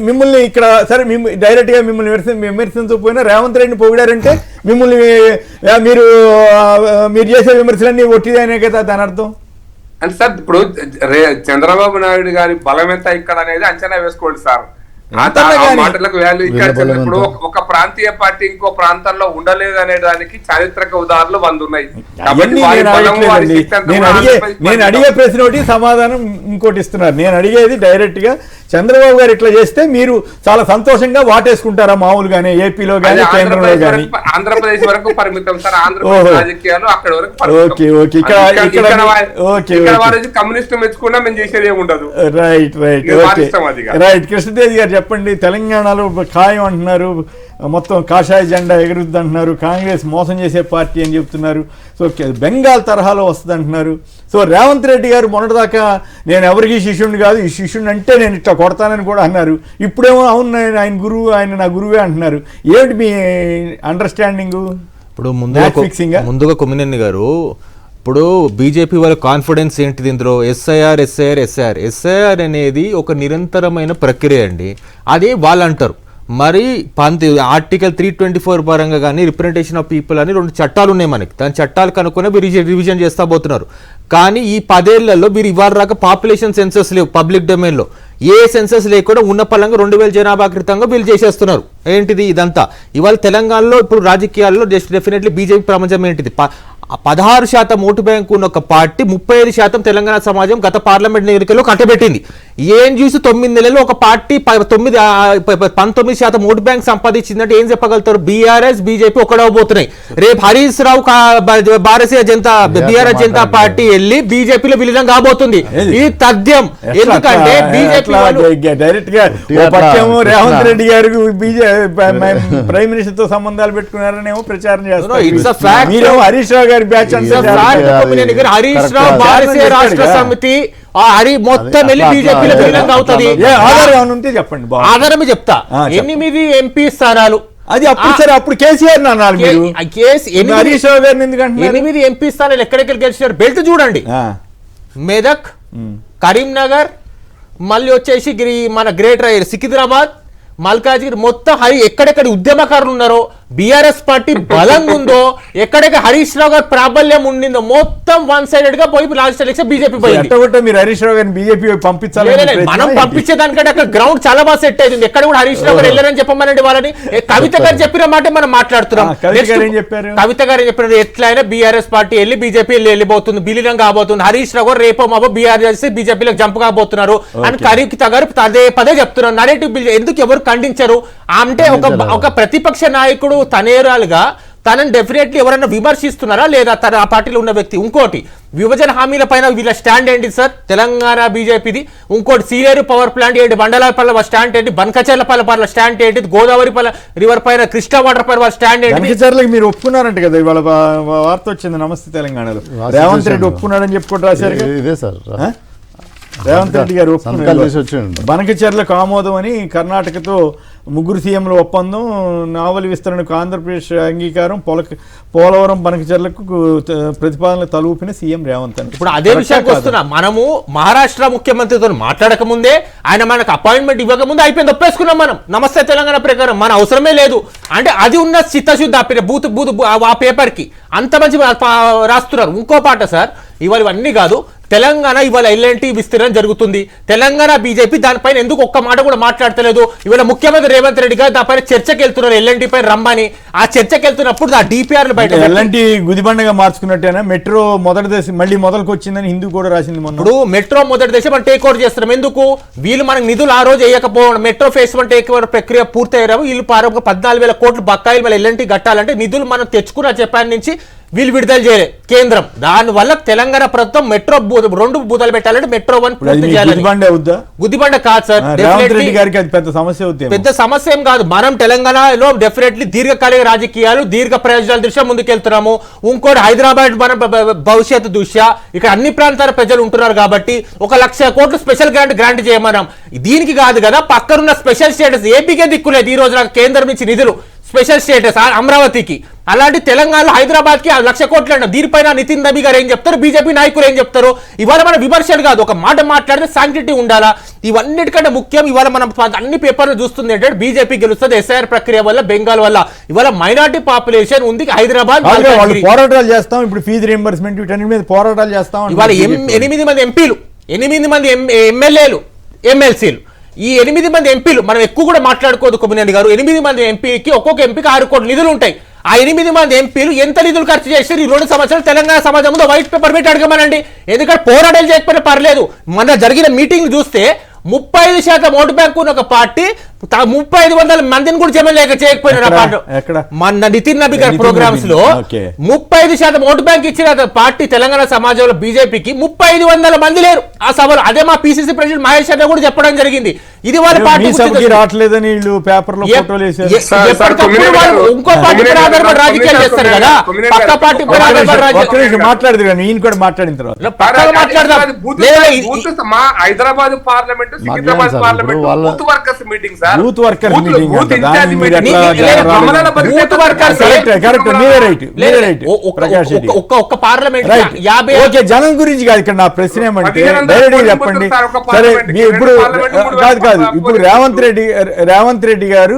మిమ్మల్ని ఇక్కడ సరే డైరెక్ట్ గా మిమ్మల్ని విమర్శించకపోయినా రేవంత్ రెడ్డిని పొగిడారంటే మిమ్మల్ని మీరు చేసే విమర్శలన్నీ ఒట్టిదనే కదా దాని అర్థం. అంటే సార్ ఇప్పుడు చంద్రబాబు నాయుడు గారి బలం ఎంత ఇక్కడ అనేది అంచనా వేసుకోండి సార్. మాటలకు వాల్యూ ఇక్కడ. ఇప్పుడు ఒక ప్రాంతీయ పార్టీ ఇంకో ప్రాంతాల్లో ఉండలేదు అనే దానికి చారిత్రక ఉదాహరణలు 100 ఉన్నాయి. నేను అడిగే ప్రశ్న ఒకటి, సమాధానం ఇంకోటి ఇస్తున్నారు. నేను అడిగేది డైరెక్ట్ గా చంద్రబాబు గారు ఇట్లా చేస్తే మీరు చాలా సంతోషంగా వాటేసుకుంటారా మామూలుగానే, ఏపీలో గానీ కేంద్రంలో గానీ? ఆంధ్రప్రదేశ్ వరకు పరిమితం సార్. ఆంధ్రప్రదేశ్ రాజకీయాలు అక్కడ వరకు. కమ్యూనిస్ట్ మెచ్చుకున్నా మేము చేసేది ఏమి ఉండదు. రైట్ కృష్ణతేజ్ గారు చెప్పండి, తెలంగాణలో ఖాయం అంటున్నారు, మొత్తం కాషాయ జెండా ఎగురుద్ది అంటున్నారు, కాంగ్రెస్ మోసం చేసే పార్టీ అని చెప్తున్నారు. సో బెంగాల్ తరహాలో వస్తుంది అంటున్నారు. సో రేవంత్ రెడ్డి గారు మొన్నటిదాకా నేను ఎవరికి శిష్యుడిని కాదు, ఈ శిష్యుడిని అంటే నేను ఇట్లా కొడతానని కూడా అన్నారు. ఇప్పుడేమో అవును ఆయన గురువు, ఆయన నా గురువే అంటున్నారు. ఏమిటి మీ అండర్స్టాండింగ్? ఇప్పుడు ముందుగా కొమ్మినేని గారు, ఇప్పుడు బీజేపీ వాళ్ళ కాన్ఫిడెన్స్ ఏంటిది ఇందులో? ఎస్ఐఆర్ అనేది ఒక నిరంతరమైన ప్రక్రియ అండి. అది వాళ్ళు అంటారు. మరి ఆర్టికల్ 324 పరంగా కానీ రిప్రజెంటేషన్ ఆఫ్ పీపుల్ అని 2 చట్టాలు ఉన్నాయి మనకి. దాని చట్టాలు కనుక్కొని మీరు రివిజన్ చేస్తా పోతున్నారు. కానీ ఈ 10 ఏళ్లలో మీరు ఇవాళ రాక పాపులేషన్ సెన్సస్ లేవు పబ్లిక్ డొమైన్లో. ఏ సెన్సస్ లేకుండా ఉన్న పలంగా 2000 జనాభా క్రితంగా వీళ్ళు చేసేస్తున్నారు. ఏంటిది ఇదంతా? ఇవాళ తెలంగాణలో ఇప్పుడు రాజకీయాల్లో డెఫినెట్లీ బీజేపీ ప్రపంచం ఏంటిది? 16% ఓటు బ్యాంకు ఉన్న ఒక పార్టీ 35% తెలంగాణ సమాజం గత పార్లమెంట్ ఎన్నికల్లో కట్టబెట్టింది. ఏం చూసి 9 నెలల్లో ఒక పార్టీ 19% ఓటు బ్యాంక్ సంపాదించిందంటే ఏం చెప్పగలుగుతారు? బీఆర్ఎస్ బీజేపీ ఒకడవబోతున్నాయి. రేపు హరీష్ రావు బీఆర్ఎస్ జనతా పార్టీ వెళ్ళి బీజేపీలో విలీనం కాబోతుంది. ఇది తథ్యం. ఎందుకంటే బీజేపీ డైరెక్ట్ గా రేవంత్ రెడ్డి గారు ప్రైమ్ మినిస్టర్ తో సంబంధాలు పెట్టుకున్నారనేమో ప్రచారం చేస్తారు. హరీష్ రావు గారు హరీష్ రావు భారతీయ రాష్ట్ర సమితి మొత్తం వెళ్ళి బీజేపీలో విలీనం అవుతుంది. చెప్పండి, ఆధారమే చెప్తా. 8 ఎంపీ స్థానాలు అది అప్పుడు సరే, అప్పుడు కేసీఆర్ అన్నారు. 8 ఎంపీ స్థానాలు ఎక్కడెక్కడ గెలిచారు బెల్ట్ చూడండి. మెదక్, కరీంనగర్, మళ్ళీ వచ్చేసి మన గ్రేటర్ సికింద్రాబాద్, మల్కాజ్గిరి, మొత్తం ఎక్కడెక్కడ ఉద్యమకారులు ఉన్నారో బీఆర్ఎస్ పార్టీ బలంగా ఉందో, ఎక్కడైతే హరీష్ రావు గారు ప్రాబల్యం ఉండిందో మొత్తం వన్ సైడెడ్ గా పోయి లాస్ట్ ఎలక్షన్ బీజేపీ పోయింది. మీరు హరీష్ రావు గారిని బీజేపీ పంపించాలి. మనం పంపించేదానికంటే అక్కడ గ్రౌండ్ చాలా బాగా సెట్ అయింది. ఎక్కడ కూడా హరీష్ రావు గారు వెళ్ళారని చెప్పమనండి వాళ్ళని. కవిత గారు చెప్పిన మాట మనం మాట్లాడుతున్నాం. కవిత గారు చెప్పినారు ఎట్లయినా బీఆర్ఎస్ పార్టీ వెళ్ళి బీజేపీ వెళ్ళిపోతుంది, విలీనం కాబోతుంది. హరీష్ రావు గారు రేపో మాబో బీఆర్ఎస్ బీజేపీలో జంప్ కాబోతున్నారు అని కవిత గారు పదే పదే చెప్తున్నారు. నరేటివ్ బిల్ ఎందుకు ఎవరు ఖండించరు అంటే ఒక ప్రతిపక్ష నాయకుడు తనేరాలుగా తనని డెఫినెట్లీ ఎవరైనా విమర్శిస్తున్నారా లేదా తన ఆ పార్టీలో ఉన్న వ్యక్తి? ఇంకోటి విభజన హామీల పైన వీళ్ళ స్టాండ్ ఏంటి సార్ తెలంగాణ బీజేపీది? ఇంకోటి సీలేరు పవర్ ప్లాంట్ ఏంటి, బండలాపల్ల స్టాండ్ ఏంటి, బనకచర్లపల్ల స్టాండ్ ఏంటి, గోదావరి రివర్ పైన కృష్ణా వాటర్ పైన వాళ్ళ స్టాండ్ ఏంటి? మీరు ఒప్పుకున్నారంట కదా, ఇవాళ వార్త వచ్చింది నమస్తే తెలంగాణలో రేవంత్ రెడ్డి ఒప్పుకున్నాడని చెప్పుకుంటూ రాశారు. ఇదే సార్ రేవంత్ రెడ్డి గారు బనకచర్లకు ఆమోదం అని కర్ణాటకతో ముగ్గురు సీఎంల ఒప్పందం, నావలి విస్తరణకు ఆంధ్రప్రదేశ్ అంగీకారం, పోలవరం బనకచర్లకు ప్రతిపాదనలు తలూపిన సీఎం రేవంత్ అని. ఇప్పుడు అదే విషయానికి వస్తున్నా. మనము మహారాష్ట్ర ముఖ్యమంత్రితో మాట్లాడక ముందే ఆయన మనకు అపాయింట్మెంట్ ఇవ్వక ముందే అయిపోయింది, ఒప్పేసుకున్నాం మనం నమస్తే తెలంగాణ ప్రకారం. మన అవసరమే లేదు అంటే అది ఉన్న చిత్తశుద్ధి బూత్ ఆ పేపర్ కి అంత మంచి రాస్తున్నారు. ఇంకో పాట సార్, ఇవాళ ఇవన్నీ కాదు, తెలంగాణ ఇవాళ ఎల్ఎన్టీ విస్తరణ జరుగుతుంది. తెలంగాణ బీజేపీ దానిపైన ఎందుకు ఒక్క మాట కూడా మాట్లాడతలేదు? ఇవాళ ముఖ్యమంత్రి రేవంత్ రెడ్డి గారు దానిపైన చర్చకి వెళ్తున్నారు, ఎల్ఎన్టీ పైన రమ్మని. ఆ చర్చకి వెళ్తున్నప్పుడు ఆ డిపిఆర్ బయట ఎల్ఎన్టీ గుదిబండగా మార్చుకున్నట్టేనా? మెట్రో మొదటి దశ మళ్ళీ మొదలుకు వచ్చిందని హిందూ కూడా రాసింది మొన్న. ఇప్పుడు మెట్రో మొదటి దశ మనం టేక్ ఓవర్ చేస్తున్నాం. ఎందుకు? వీళ్ళు మనకు నిధులు ఆ రోజు వేయకపోవడం, మెట్రో ఫేస్ 1 టేక్ ఓవర్ ప్రక్రియ పూర్తయ్యారు. వీళ్ళు 14,000 కోట్లు బకాయిలు మళ్ళీ ఎల్ఎన్టీ కట్టాలంటే నిధులు మనం తెచ్చుకున్న జపాన్ నుంచి వీళ్ళు విడుదల చేయలేదు కేంద్రం. దాని వల్ల తెలంగాణ ప్రభుత్వం మెట్రో 2 బూతలు పెట్టాలంటే మెట్రో 1 పూర్తి చేయాలి. గుదిబండ కాదు సార్, పెద్ద సమస్య ఏం కాదు. మనం తెలంగాణలో డెఫినెట్లీ దీర్ఘకాలిక రాజకీయాలు దీర్ఘ ప్రయోజనాల దృష్ట్యా ముందుకెళ్తున్నాము. ఇంకోటి హైదరాబాద్ మన భవిష్యత్తు దృష్ట్యా ఇక్కడ అన్ని ప్రాంతాల ప్రజలు ఉంటున్నారు కాబట్టి 1,00,000 కోట్లు స్పెషల్ గ్రాంట్ చేయమన్నాం. దీనికి కాదు కదా, పక్కనున్న స్పెషల్ స్టేటస్ ఏపీకే దిక్కులేదు ఈ రోజు నాకు కేంద్రం నుంచి నిధులు, స్పెషల్ స్టేటస్ అమరావతికి. అలాంటి తెలంగాణలో హైదరాబాద్ కి 1,00,000 కోట్లు అన్న. దీనిపైన నితిన్ నబీ గారు ఏం చెప్తారు, బీజేపీ నాయకులు ఏం చెప్తారు? ఇవాళ మన విమర్శలు కాదు, ఒక మాట మాట్లాడితే శాంక్టిటీ ఉండాలా. ఇవన్నిటికంటే ముఖ్యం ఇవాళ మనం అన్ని పేపర్లు చూస్తుంది ఏంటంటే బీజేపీ గెలుస్తుంది ఎస్ఐఆర్ ప్రక్రియ వల్ల, బెంగాల్ వల్ల. ఇవాళ మైనార్టీ పాపులేషన్ ఉంది హైదరాబాద్. పోరాటాలు చేస్తాం, ఇప్పుడు ఫీజు రీయింబర్స్మెంట్ వీటన్నిటి మీద పోరాటాలు చేస్తాం. ఇవాళ 8 మంది ఎంపీలు, 8 మంది ఎమ్మెల్యేలు, ఎమ్మెల్సీలు, ఈ 8 మంది ఎంపీలు మనం ఎక్కువ కూడా మాట్లాడుకోదు కొమ్మినేని గారు. 8 మంది ఎంపీకి ఒక్కొక్క ఎంపీకి 6 కోట్ల నిధులు ఉంటాయి. ఆ 8 మంది ఎంపీలు ఎంత నిధులు ఖర్చు చేస్తారు ఈ 2 సంవత్సరాలు తెలంగాణ సమాజం ముందు వైట్ పేపర్ పెట్టి అడగమనండి. ఎందుకంటే పోరాటాలు చేయకపోయినా పర్లేదు. మన జరిగిన మీటింగ్ చూస్తే 35% ఓటు బ్యాంక్ ఉన్న ఒక పార్టీ 3,500 మందిని కూడా జమ చేయకపోయినారు. మన నితిన్ నబీ గారి ప్రోగ్రామ్స్ లో 35% ఓటు బ్యాంక్ ఇచ్చిన పార్టీ తెలంగాణ సమాజంలో బీజేపీకి 3,500 మంది లేరు ఆ సభలో. అదే మా పిసిసి ప్రెసిడెంట్ మహేష్ అన్న కూడా చెప్పడం జరిగింది. ఇది వాళ్ళ పార్టీ రావట్లేదని పేపర్ లో ఫోటోలు వేసారు. ఇంకో పార్టీ ఆధారపడి రాజకీయాలు చేస్తారు కదా, పక్క పార్టీ మాట్లాడదు కానీ ఈయన కూడా మాట్లాడిన తర్వాత Hyderabad parliament, Secunderabad parliament booth workers meeting sir, booth workers meeting. ఒక్క పార్లమెంట్ జనం గురించి కాదు ఇక్కడ నా ప్రశ్న ఏమంటే చెప్పండి. సరే ఇప్పుడు కాదు, ఇప్పుడు రేవంత్ రెడ్డి గారు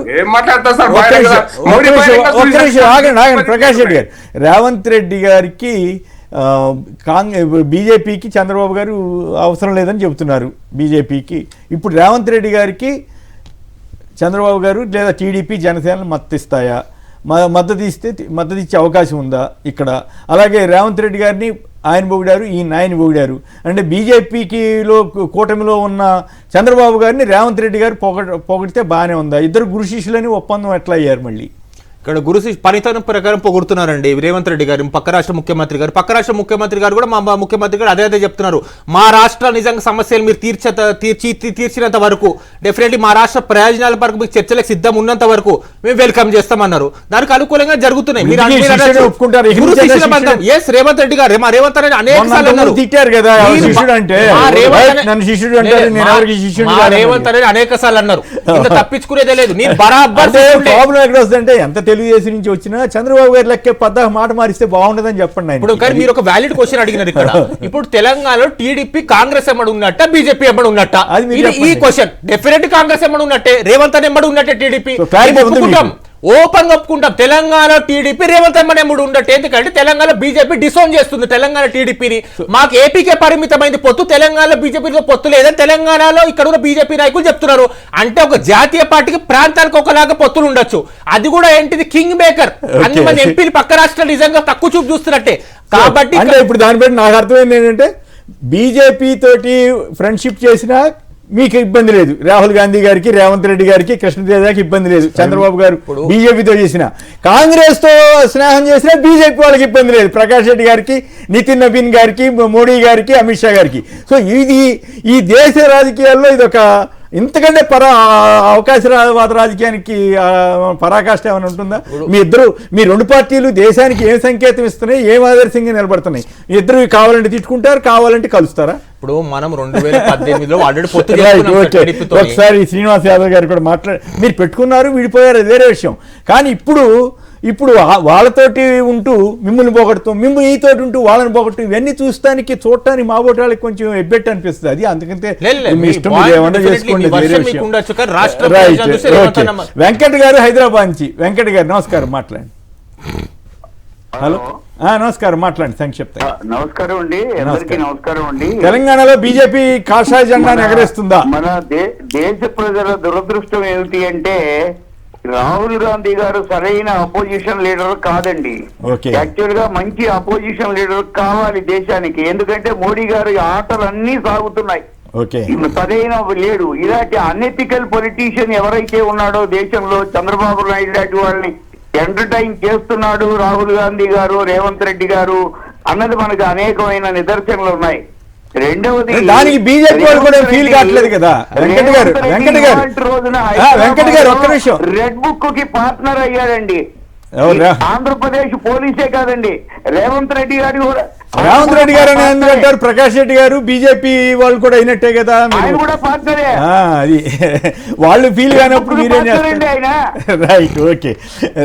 ఆగండి ప్రకాష్ రెడ్డి గారు, రేవంత్ రెడ్డి గారికి బీజేపీకి చంద్రబాబు గారు అవసరం లేదని చెబుతున్నారు బీజేపీకి. ఇప్పుడు రేవంత్ రెడ్డి గారికి చంద్రబాబు గారు లేదా టీడీపీ జనసేనలు మద్దతు ఇస్తాయా? మద్దతు ఇచ్చే అవకాశం ఉందా ఇక్కడ? అలాగే రేవంత్ రెడ్డి గారిని ఆయన పొగిడారు, ఆయన పొగిడారు. అంటే బీజేపీకిలో కూటమిలో ఉన్న చంద్రబాబు గారిని రేవంత్ రెడ్డి గారు పొగిడితే బాగానే ఉందా? ఇద్దరు గురు శిష్యులని ఒప్పందం ఎట్లా అయ్యారు? మళ్ళీ ఇక్కడ పనితనం ప్రకారం పొగుడుతున్నారండి రేవంత్ రెడ్డి గారు. పక్క రాష్ట్ర ముఖ్యమంత్రి గారు కూడా మా ముఖ్యమంత్రి గారు అదే చెప్తున్నారు. మా రాష్ట్ర నిజంగా సమస్యలు మీరు తీర్చినంత వరకు డెఫినెట్లీ మా రాష్ట్ర ప్రయోజనాల వరకు మీకు చర్చలకు సిద్ధం ఉన్నంత వరకు మేము వెల్కమ్ చేస్తామన్నారు. దానికి అనుకూలంగా జరుగుతున్నాయి. రేవంత్ రెడ్డి గారు రేవంత్ రెడ్డి అనేక సార్లు తిట్టారు కదా, రేవంత్ రెడ్డి అనేక సార్లు అన్నారు, తప్పించుకునేదే లేదు. నేను బరాబర్ అంటే ఎంత తెలుగుదేశం నుంచి వచ్చినా చంద్రబాబు గారి లెక్కే పద్దాక మాట మారిస్తే బాగుండదని చెప్పండి. ఇప్పుడు కానీ మీరు ఒక వ్యాలిడ్ క్వశ్చన్ అడిగినారు ఇక్కడ. ఇప్పుడు తెలంగాణలో టీడీపీ కాంగ్రెస్ ఎమ్మడి ఉన్నట్ట, బీజేపీ ఎమ్మడి ఉన్నట్ట? ఈ క్వశ్చన్ డెఫినెట్ కాంగ్రెస్ ఎమ్మడి ఉన్నట్టే, రేవంత్ ఎమ్మడి ఉన్నట్టే టీడీపీ. ఓపెన్ ఒప్పుకుంటాం. తెలంగాణ టీడీపీ రేవంత్ రెడ్డి మూడు ఉండట్టు. ఎందుకంటే తెలంగాణ బీజేపీ డిసోన్ చేస్తుంది తెలంగాణ టీడీపీని. మాకు ఏపీకే పరిమితమైంది పొత్తు, తెలంగాణలో బీజేపీతో పొత్తు లేదని తెలంగాణలో ఇక్కడ ఉన్న బీజేపీ నాయకులు చెప్తున్నారు. అంటే ఒక జాతీయ పార్టీకి ప్రాంతానికి ఒకలాగా పొత్తులు ఉండొచ్చు. అది కూడా ఏంటిది కింగ్ మేకర్. అన్ని మంది ఎంపీలు పక్క రాష్ట్రాలు నిజంగా తక్కువ చూపు చూస్తున్నట్టే. కాబట్టి అంటే ఇప్పుడు దాన్ని బట్టి నాకు అర్థమైంది ఏంటంటే బీజేపీ తోటి ఫ్రెండ్షిప్ చేసినా మీకు ఇబ్బంది లేదు, రాహుల్ గాంధీ గారికి, రేవంత్ రెడ్డి గారికి, కృష్ణదేవరాకి ఇబ్బంది లేదు, చంద్రబాబు గారు బీజేపీతో చేసిన, కాంగ్రెస్ తో స్నేహం చేసినా బీజేపీ వాళ్ళకి ఇబ్బంది లేదు, ప్రకాష్ రెడ్డి గారికి, నితిన్ నవీన్ గారికి, మోడీ గారికి, అమిత్ షా గారికి. సో ఇది ఈ దేశ రాజకీయాల్లో ఇది ఒక ఇంతకంటే అవకాశవాద రాజకీయానికి పరాకాష్ట ఏమైనా ఉంటుందా? మీ రెండు పార్టీలు దేశానికి ఏం సంకేతం ఇస్తున్నాయి, ఏం ఆదర్శంగా నిలబడుతున్నాయి? మీ ఇద్దరు కావాలంటే తిట్టుకుంటారు, కావాలంటే కలుస్తారా? ఇప్పుడు మనం 2018లో ఆల్రెడీ పొత్తు ఒకసారి శ్రీనివాస్ యాదవ్ గారు కూడా మీరు పెట్టుకున్నారు, విడిపోయారు, అది వేరే విషయం. కానీ ఇప్పుడు వాళ్ళతోటి ఉంటూ మిమ్మల్ని పోగొడతాం, మిమ్మల్ని ఈతోటి ఉంటూ వాళ్ళని పోగొట్టం, ఇవన్నీ చూడటానికి మా ఓటాళ్ళకి కొంచెం ఎబ్బెట్టు అనిపిస్తుంది. అది అందుకంటే మీ ఇష్టం ఏమన్నా చేసుకోండి, వేరే విషయం. వెంకట్ గారు హైదరాబాద్ నుంచి. వెంకట్ గారు నమస్కారం, మాట్లాడండి. హలో, నమస్కారం, మాట్లాడండి సంక్షిప్త. నమస్కారం అండి, అందరికీ నమస్కారం అండి. తెలంగాణలో బీజేపీ కాషాయ జెండాను ఎగరేస్తుందా? మన దేశ ప్రజల దురదృష్టం ఏమిటి అంటే రాహుల్ గాంధీ గారు సరైన అపోజిషన్ లీడర్ కాదండి. యాక్చువల్ గా మంచి అపోజిషన్ లీడర్ కావాలి దేశానికి. ఎందుకంటే మోడీ గారి ఆటలు అన్ని సాగుతున్నాయి, సరైన లేడు. ఇలాంటి అన్ఎథికల్ పొలిటీషియన్ ఎవరైతే ఉన్నాడో దేశంలో, చంద్రబాబు నాయుడు లాంటి వాళ్ళని ఎంటర్టైన్ చేస్తున్నాడు రాహుల్ గాంధీ గారు, రేవంత్ రెడ్డి గారు అన్నది మనకు అనేకమైన నిదర్శనలు ఉన్నాయి. రెండవది దానికి బీజేపీ వాళ్ళు కూడా ఫీల్ కావట్లేదు కదా వెంకట్ గారు ఒక్క నిమిషం. రెడ్ బుక్ కి పార్ట్నర్ అయ్యాడండి. ఆంధ్రప్రదేశ్ పోలీసే కాదండి, రేవంత్ రెడ్డి గారు కూడా. రేవంత్ రెడ్డి గారు ఎందుకంటారు, ప్రకాష్ రెడ్డి గారు బీజేపీ వాళ్ళు కూడా అయినట్టే కదా, అది వాళ్ళు ఫీల్ కానప్పుడు మీరేం చేస్తారు? Right, okay,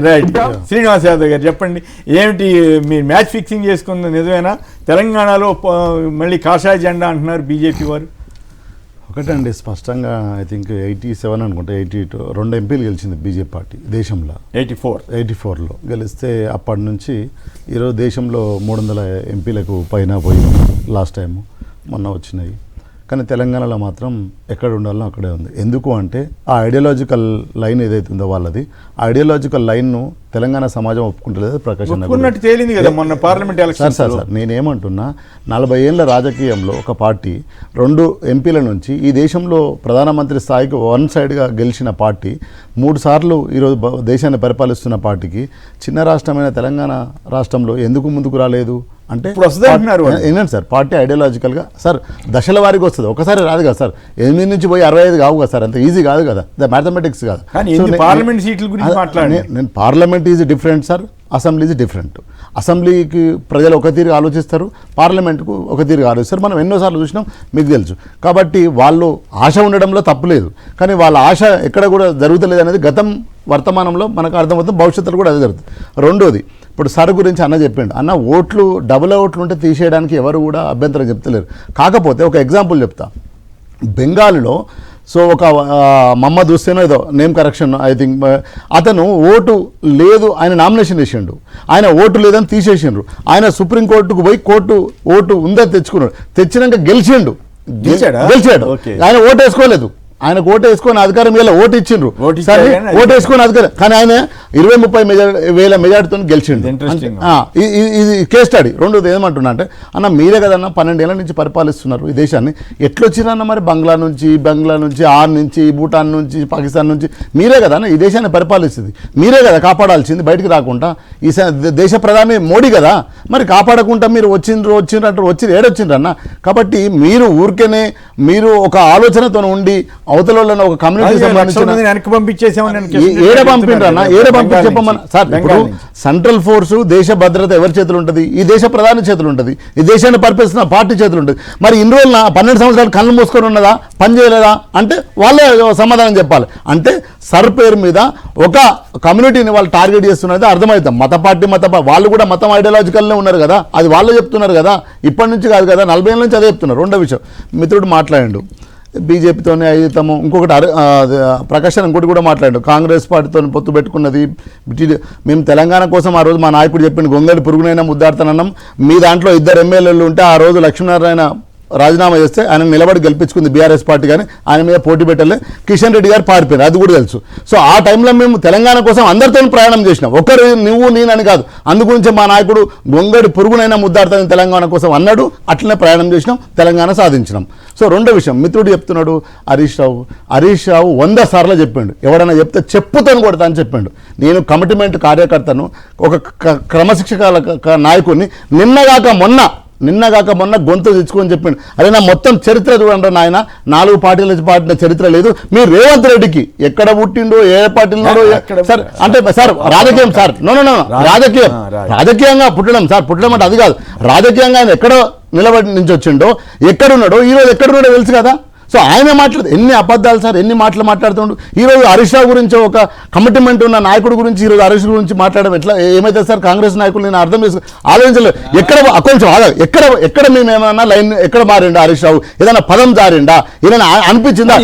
right. Srinivas Yadav గారు చెప్పండి, ఏమిటి మీరు మ్యాచ్ ఫిక్సింగ్ చేసుకుంది నిజమేనా? తెలంగాణలో మళ్ళీ కాషాయ జెండా అంటున్నారు బీజేపీ వారు. ఒకటండి, స్పష్టంగా ఐ థింక్ 87 అనుకుంటా, 82 2 ఎంపీలు గెలిచింది బీజేపీ పార్టీ దేశంలో. 84లో గెలిస్తే అప్పటి నుంచి ఈరోజు దేశంలో 300 ఎంపీలకు పైన పోయింది లాస్ట్ టైం, మొన్న వచ్చినాయి. కానీ తెలంగాణలో మాత్రం ఎక్కడ ఉండాలో అక్కడే ఉంది. ఎందుకు అంటే ఆ ఐడియాలజికల్ లైన్ ఏదైతే ఉందో వాళ్ళది, ఆ ఐడియాలజికల్ లైన్ను తెలంగాణ సమాజం ఒప్పుకుంటలేదు. ప్రకాష్ సార్ నేనేమంటున్నా, 40 ఏళ్ళ రాజకీయంలో ఒక పార్టీ 2 ఎంపీల నుంచి ఈ దేశంలో ప్రధానమంత్రి స్థాయికి వన్ సైడ్గా గెలిచిన పార్టీ 3 సార్లు ఈరోజు దేశాన్ని పరిపాలిస్తున్న పార్టీకి చిన్న రాష్ట్రమైన తెలంగాణ రాష్ట్రంలో ఎందుకు ముందుకు రాలేదు అంటే ఏంటంటే సార్, పార్టీ ఐడియాలజికల్గా సార్ దశల వారికి వస్తుంది, ఒకసారి రాదు కదా సార్. 8 నుంచి పోయి 65 కావు కదా సార్, అంత ఈజీ కాదు కదా, మ్యాథమెటిక్స్ కాదు. పార్లమెంట్ సీట్ల గురించి నేను parliament is different sir, assembly is different. అసెంబ్లీకి ప్రజలు ఒక తీరుగా ఆలోచిస్తారు, పార్లమెంట్కు ఒక తీరుగా ఆలోచిస్తారు. మనం ఎన్నోసార్లు చూసినాం, మీకు తెలుసు. కాబట్టి వాళ్ళు ఆశ ఉండడంలో తప్పులేదు, కానీ వాళ్ళ ఆశ ఎక్కడ కూడా జరుగుతలేదు అనేది గతం వర్తమానంలో మనకు అర్థమవుతుంది, భవిష్యత్తులో కూడా అదే జరుగుతుంది. రెండోది, ఇప్పుడు సర్ గురించి అన్న చెప్పిండు, అన్న ఓట్లు డబుల్ ఓట్లు ఉంటే తీసేయడానికి ఎవరు కూడా అభ్యంతరం చెప్తలేరు. కాకపోతే ఒక ఎగ్జాంపుల్ చెప్తా. బెంగాల్లో సో ఒక మహమ్మద్ హుస్సేన్ ఏదో నేమ్ కరెక్షన్ ఐ థింక్, అతను ఓటు లేదు, ఆయన నామినేషన్ వేసిండు, ఆయన ఓటు లేదని తీసేసిండ్రు. ఆయన సుప్రీంకోర్టుకు పోయి ఓటు ఉందని తెచ్చుకున్నాడు, తెచ్చినాక గెలిచాడు. ఆయన ఓటు వేసుకోలేదు, ఆయనకు ఓటు వేసుకొని అధికారం ఇలా ఓటు ఇచ్చిండ్రు, ఓటు వేసుకొని అధికారం, కానీ ఆయన 20-30 వేల మెజార్టీతో గెలిచిండు. ఇది కేస్ స్టడీ. రెండోది ఏమంటున్నా అంటే, అన్న మీరే కదన్నా 12 ఏళ్ళ నుంచి పరిపాలిస్తున్నారు ఈ దేశాన్ని, ఎట్లొచ్చిరన్న మరి బంగ్లా నుంచి ఆర్ నుంచి భూటాన్ నుంచి పాకిస్తాన్ నుంచి, మీరే కదా ఈ దేశాన్ని పరిపాలిస్తుంది, మీరే కదా కాపాడాల్సింది బయటికి రాకుండా. ఈ దేశ ప్రధాని మోడీ కదా, మరి కాపాడకుండా మీరు వచ్చి ఏడొచ్చిండ్రన్న. కాబట్టి మీరు ఊరికేనే మీరు ఒక ఆలోచనతో ఉండి అవతల ఒక కమ్యూనిటీ చెప్పమని సార్. ఇప్పుడు సెంట్రల్ ఫోర్సు దేశ భద్రత ఎవరి చేతులు ఉంటుంది? ఈ దేశ ప్రధాని చేతులు ఉంటుంది, ఈ దేశాన్ని పరిపాలిస్తున్న పార్టీ చేతులు ఉంటుంది. మరి ఇన్ని రోజులు 12 సంవత్సరాలు కళ్ళు మూసుకొని ఉన్నదా, పని చేయలేదా అంటే వాళ్ళే సమాధానం చెప్పాలి. అంటే సర్ పేరు మీద ఒక కమ్యూనిటీని వాళ్ళు టార్గెట్ చేస్తున్నది అర్థమవుతాం. మత పార్టీ వాళ్ళు కూడా మతం ఐడియాలజికల్నే ఉన్నారు కదా, అది వాళ్ళే చెప్తున్నారు కదా, ఇప్పటి నుంచి కాదు కదా, 40 ఏళ్ళ నుంచి అదే చెప్తున్నారు. రెండో విషయం, మిత్రుడు మాట్లాడిండు, బీజేపీతోనే అయితాము. ఇంకొకటి ప్రకాష్ ఇంకోటి కూడా మాట్లాడాడు, కాంగ్రెస్ పార్టీతో పొత్తు పెట్టుకున్నది. మేము తెలంగాణ కోసం ఆ రోజు మా నాయకుడు చెప్పిండు, గొంగళి పురుగునైనా ముద్దాడుతానన్నాం. మీ దాంట్లో 2 ఎమ్మెల్యేలు ఉంటే ఆ రోజు లక్ష్మీనారాయణ రాజీనామా చేస్తే ఆయన నిలబడి గెలిపించుకుంది బీఆర్ఎస్ పార్టీ, కానీ ఆయన మీద పోటీ పెట్టలే. కిషన్ రెడ్డి గారు పారిపోయారు, అది కూడా తెలుసు. సో ఆ టైంలో మేము తెలంగాణ కోసం అందరితో ప్రయాణం చేసినాం, ఒకరు నువ్వు నేనని కాదు. అందుగురించి మా నాయకుడు గొంగడి పురుగునైనా ముద్దాడుతాను తెలంగాణ కోసం అన్నాడు, అట్లనే ప్రయాణం చేసినాం, తెలంగాణ సాధించినాం. సో రెండో విషయం, మిత్రుడు చెప్తున్నాడు హరీష్ రావు 100 సార్లు చెప్పిండు, ఎవడన్నా చెప్తే చెప్పుతాను కొడతా అని చెప్పిండు. నేను కమిట్మెంట్ కార్యకర్తను, ఒక క్రమశిక్షక నాయకుడిని. నిన్నగాక మొన్న గొంతు తెచ్చుకొని చెప్పిండు, అరే నా మొత్తం చరిత్ర చూడండి నాయన, 4 పార్టీల పాటిన చరిత్ర లేదు. మీరు రేవంత్ రెడ్డికి ఎక్కడ పుట్టిండో, ఏ పార్టీలో సార్ అంటే సార్ రాజకీయం సార్ రాజకీయంగా పుట్టడం అంటే అది కాదు. రాజకీయంగా ఆయన ఎక్కడ నిలబడి నుంచి వచ్చిండో, ఎక్కడున్నాడో, ఈరోజు ఎక్కడున్నాడో తెలుసు కదా. సో ఆయన మాట్లాడు ఎన్ని అబద్ధాలు సార్, ఎన్ని మాటలు మాట్లాడుతుండు. ఈరోజు హరీష్ రావు గురించి, ఒక కమిట్మెంట్ ఉన్న నాయకుడి గురించి ఈరోజు హరీష్ గురించి మాట్లాడడం ఎట్లా ఏమైతే సార్? కాంగ్రెస్ నాయకులు నేను అర్థం చేసుకో ఆలోచించలేదు. కొంచెం ఎక్కడ మేము ఏమన్నా లైన్ ఎక్కడ మారిండా హరీష్ రావు? ఏదైనా పదం జారిండా? ఏదైనా అనిపించిందా?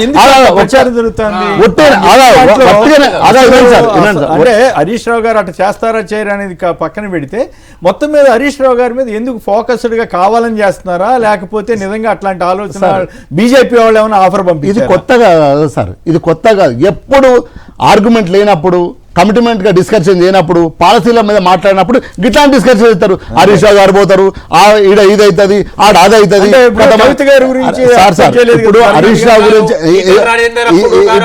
అంటే హరీష్ రావు గారు అట్లా చేస్తారా చేయరా అనేది పక్కన పెడితే, మొత్తం మీద హరీష్ రావు గారి మీద ఎందుకు ఫోకస్డ్ గా కావాలని చేస్తున్నారా, లేకపోతే నిజంగా అట్లాంటి ఆలోచన బీజేపీ వాళ్ళు ఏమైనా ఆఫర్ పంపి? ఇది కొత్తగా సార్, ఇది కొత్త కాదు. ఎప్పుడు ఆర్గ్యుమెంట్ లేనప్పుడు, కమిట్మెంట్ గా డిస్కషన్ చేయనప్పుడు, పాలసీల మీద మాట్లాడినప్పుడు గిట్లాంటి డిస్కషన్ చేస్తారు. హరీష్ రావు గారు పోతారు, ఈడ ఇదైతుంది, ఆడ అదైతుంది. ఇప్పుడు హరీష్ రావు గురించి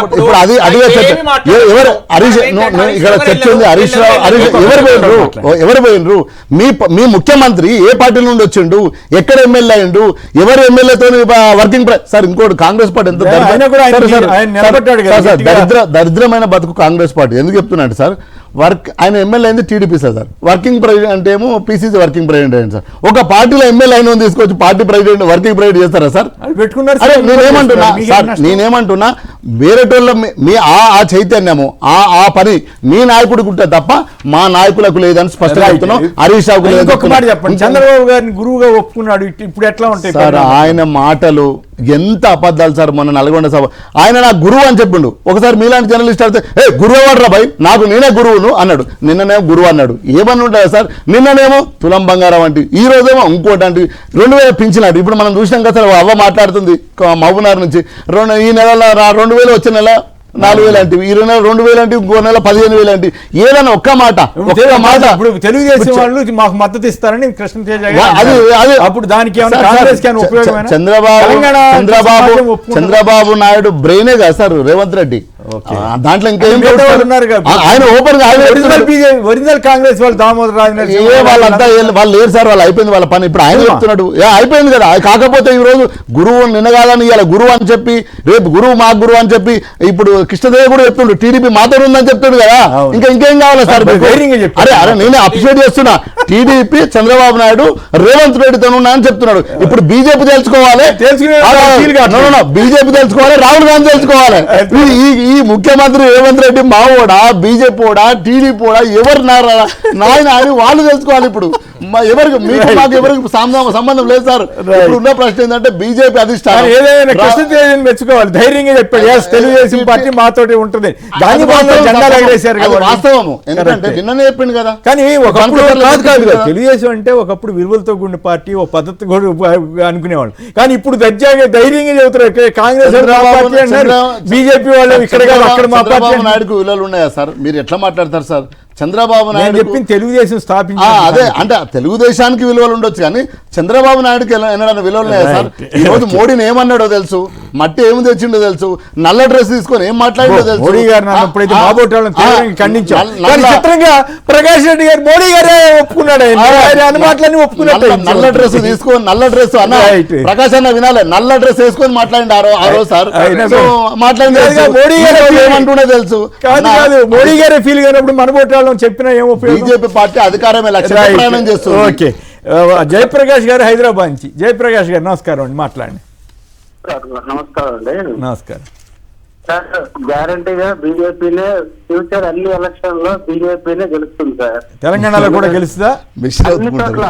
ఇప్పుడు అదే చర్చ. ఎవరు హరీష్ ఇక్కడ చర్చ ఉంది. హరీష్ రావు ఎవరు పోయినరు? మీ ముఖ్యమంత్రి ఏ పార్టీ నుండి వచ్చిండు, ఎక్కడ ఎమ్మెల్యే అయిండు, ఎవరు ఎమ్మెల్యేతో వర్కింగ్ సార్? ఇంకోటి కాంగ్రెస్ పార్టీ ఎంత దరిద్రమైన బతుకు కాంగ్రెస్ పార్టీ. ఎందుకు చెప్తున్నా అంటే సార్, ఆయన ఎమ్మెల్యే అయింది టీడీపీ సార్, వర్కింగ్ ప్రెసిడెంట్ అంటే ఏమో పీసీసీ వర్కింగ్ ప్రెసిడెంట్ అయింది సార్. ఒక పార్టీలో ఎమ్మెల్యే అయిన తీసుకొచ్చి పార్టీ ప్రెసిడెంట్ వర్కింగ్ ప్రెసిడెంట్ చేస్తారా సార్? నేనేమంటున్నా వేరేటోళ్ళ మీ ఆ చైతన్యము, ఆ పని మీ నాయకుడికి ఉంటే తప్ప మా నాయకులకు లేదని స్పష్టంగా చెప్తున్నాం. హరీష్ రావుకు లేదు. చంద్రబాబు గారిని గురువుగా ఒప్పుకున్నాడు, ఇప్పుడు ఎట్లా ఉంటాయి సార్ ఆయన మాటలు? ఎంత అబద్ధాలు సార్. మొన్న నల్గొండ సభ ఆయన నాకు గురువు అని చెప్పిండు. ఒకసారి మీలాంటి జర్నలిస్ట్ అడితే గురువు వాడరా భయ్, నాకు నేనే గురువును అన్నాడు. నిన్ననేమో గురువు అన్నాడు. ఏమన్నా ఉంటుంది సార్? నిన్ననేమో తులం బంగారం అంటే, ఈ రోజేమో ఇంకోటి అంటే 2000 పింఛనాడు. ఇప్పుడు మనం చూసినాం కదా సార్, అవ్వ మాట్లాడుతుంది మహబూబ్నగర్ నుంచి, ఈ నెల 2000 వచ్చే నెల 4000 అంటే, ఈ నెల 2000 అంటే, ఇంకో నెల 15000 అంటే, ఏదైనా ఒక్క మాట ఇప్పుడు తెలుగుదేశం వాళ్ళు మాకు మద్దతు ఇస్తారని కృష్ణతేజ అప్పుడు దానికి చంద్రబాబు నాయుడు బ్రెయినే కదా సార్ రేవంత్ రెడ్డి. దాంట్లో ఇంకేం ఆయన ఓపెన్ ఒరిజినల్ కాంగ్రెస్ వాళ్ళు దామోదర్ రాజు వాళ్ళంతా వాళ్ళు లేరు సార్, వాళ్ళు అయిపోయింది వాళ్ళ పని. ఇప్పుడు ఆయన చెప్తున్నాడు అయిపోయింది కదా. కాకపోతే ఈ రోజు గురువు నిన్న కాదని ఇవాళ గురువు అని చెప్పి, రేపు గురువు మా గురువు అని చెప్పి, ఇప్పుడు కృష్ణదేవ కూడా చెప్తుండు టీడీపీ మాతో ఉందని చెప్తుండు కదా. ఇంకేం కావాలి సార్? అరే నేనే అప్రిషియేట్ చేస్తున్నా. టీడీపీ చంద్రబాబు నాయుడు రేవంత్ రెడ్డితో ఉన్నా అని చెప్తున్నాడు. ఇప్పుడు బీజేపీ తెలుసుకోవాలి, బీజేపీ తెలుసుకోవాలి, రాహుల్ గాంధీ తెలుసుకోవాలి. ఈ ముఖ్యమంత్రి రేవంత్ రెడ్డి మావోడా, బీజేపీ ఓడా, టీడీపీ ఓడా, ఎవరు నాయన అని వాళ్ళు తెలుసుకోవాలి. ఇప్పుడు ఎవరికి మీకు మాకు ఎవరికి సంబంధం లేదు సార్. ఇప్పుడు ఉన్న ప్రశ్న ఏంటంటే బీజేపీ అధిష్టానం ఏదైనా కృష్ణతేజని మెచ్చుకోవాలి, ధైర్యంగా చెప్పాడు తెలుగుదేశం పార్టీ మాతోటి ఉంటుంది. దాని జెండాలు ఎగరేశారు, వాస్తవము. ఎందుకంటే నిన్ననే చెప్పింది కదా. కానీ ఒకప్పుడు కాదు తెలుగుదేశం అంటే ఒకప్పుడు విలువలతో కూడిన పార్టీ, ఓ పద్ధతి కూడా అనుకునేవాళ్ళు. కానీ ఇప్పుడు ధైర్యంగా చెబుతారు కాంగ్రెస్ బీజేపీ వాళ్ళు ఇక్కడ అక్కడ మా చంద్రబాబు నాయుడుకు విలువలు ఉన్నాయా సార్? మీరు ఎట్లా మాట్లాడతారు సార్? చంద్రబాబు నాయుడు చెప్పింది తెలుగుదేశం స్థాపించి అదే అంటే తెలుగుదేశానికి విలువలు ఉండొచ్చు, కానీ చంద్రబాబు నాయుడుకి ఏమైనా విలువలు ఉన్నాయా సార్? ఈ రోజు మోడీని ఏమన్నాడో తెలుసు, మట్టి ఏమి తెచ్చిండో తెలుసు, నల్ల డ్రెస్ తీసుకొని ఏం మాట్లాడిందో తెలుసు. మోడీ గారు ఖండించారు. ప్రకాష్ రెడ్డి గారు మోడీ గారే ఒప్పుకున్నాడు, మాటలన్నీ ఒప్పుకున్నాడు. నల్ల డ్రెస్ తీసుకొని, నల్ల డ్రెస్ అన్న ప్రకాష్ అన్న వినాలి, నల్ల డ్రెస్ వేసుకొని మాట్లాడిండారు ఆ రోజు సార్. మాట్లాడింది మోడీ గారు ఏమంటుండే తెలుసు. మోడీ గారే ఫీల్ అయినప్పుడు మనబోటాలు చెప్పినా ఏమో బీజేపీ పార్టీ అధికారమే లక్ష్యం చేస్తుంది. ఓకే, జయప్రకాష్ గారు హైదరాబాద్ నుంచి. జయప్రకాష్ గారు నమస్కారం అండి, మాట్లాడండి. నమస్కారం అండి. నమస్కారం. గ్యారంటీగా బీజేపీనే ఫ్యూచర్ అన్ని ఎలక్షన్ లో బీజేపీనే గెలుస్తుంది సార్. తెలంగాణలో కూడా గెలుస్తుందా? అన్ని చోట్ల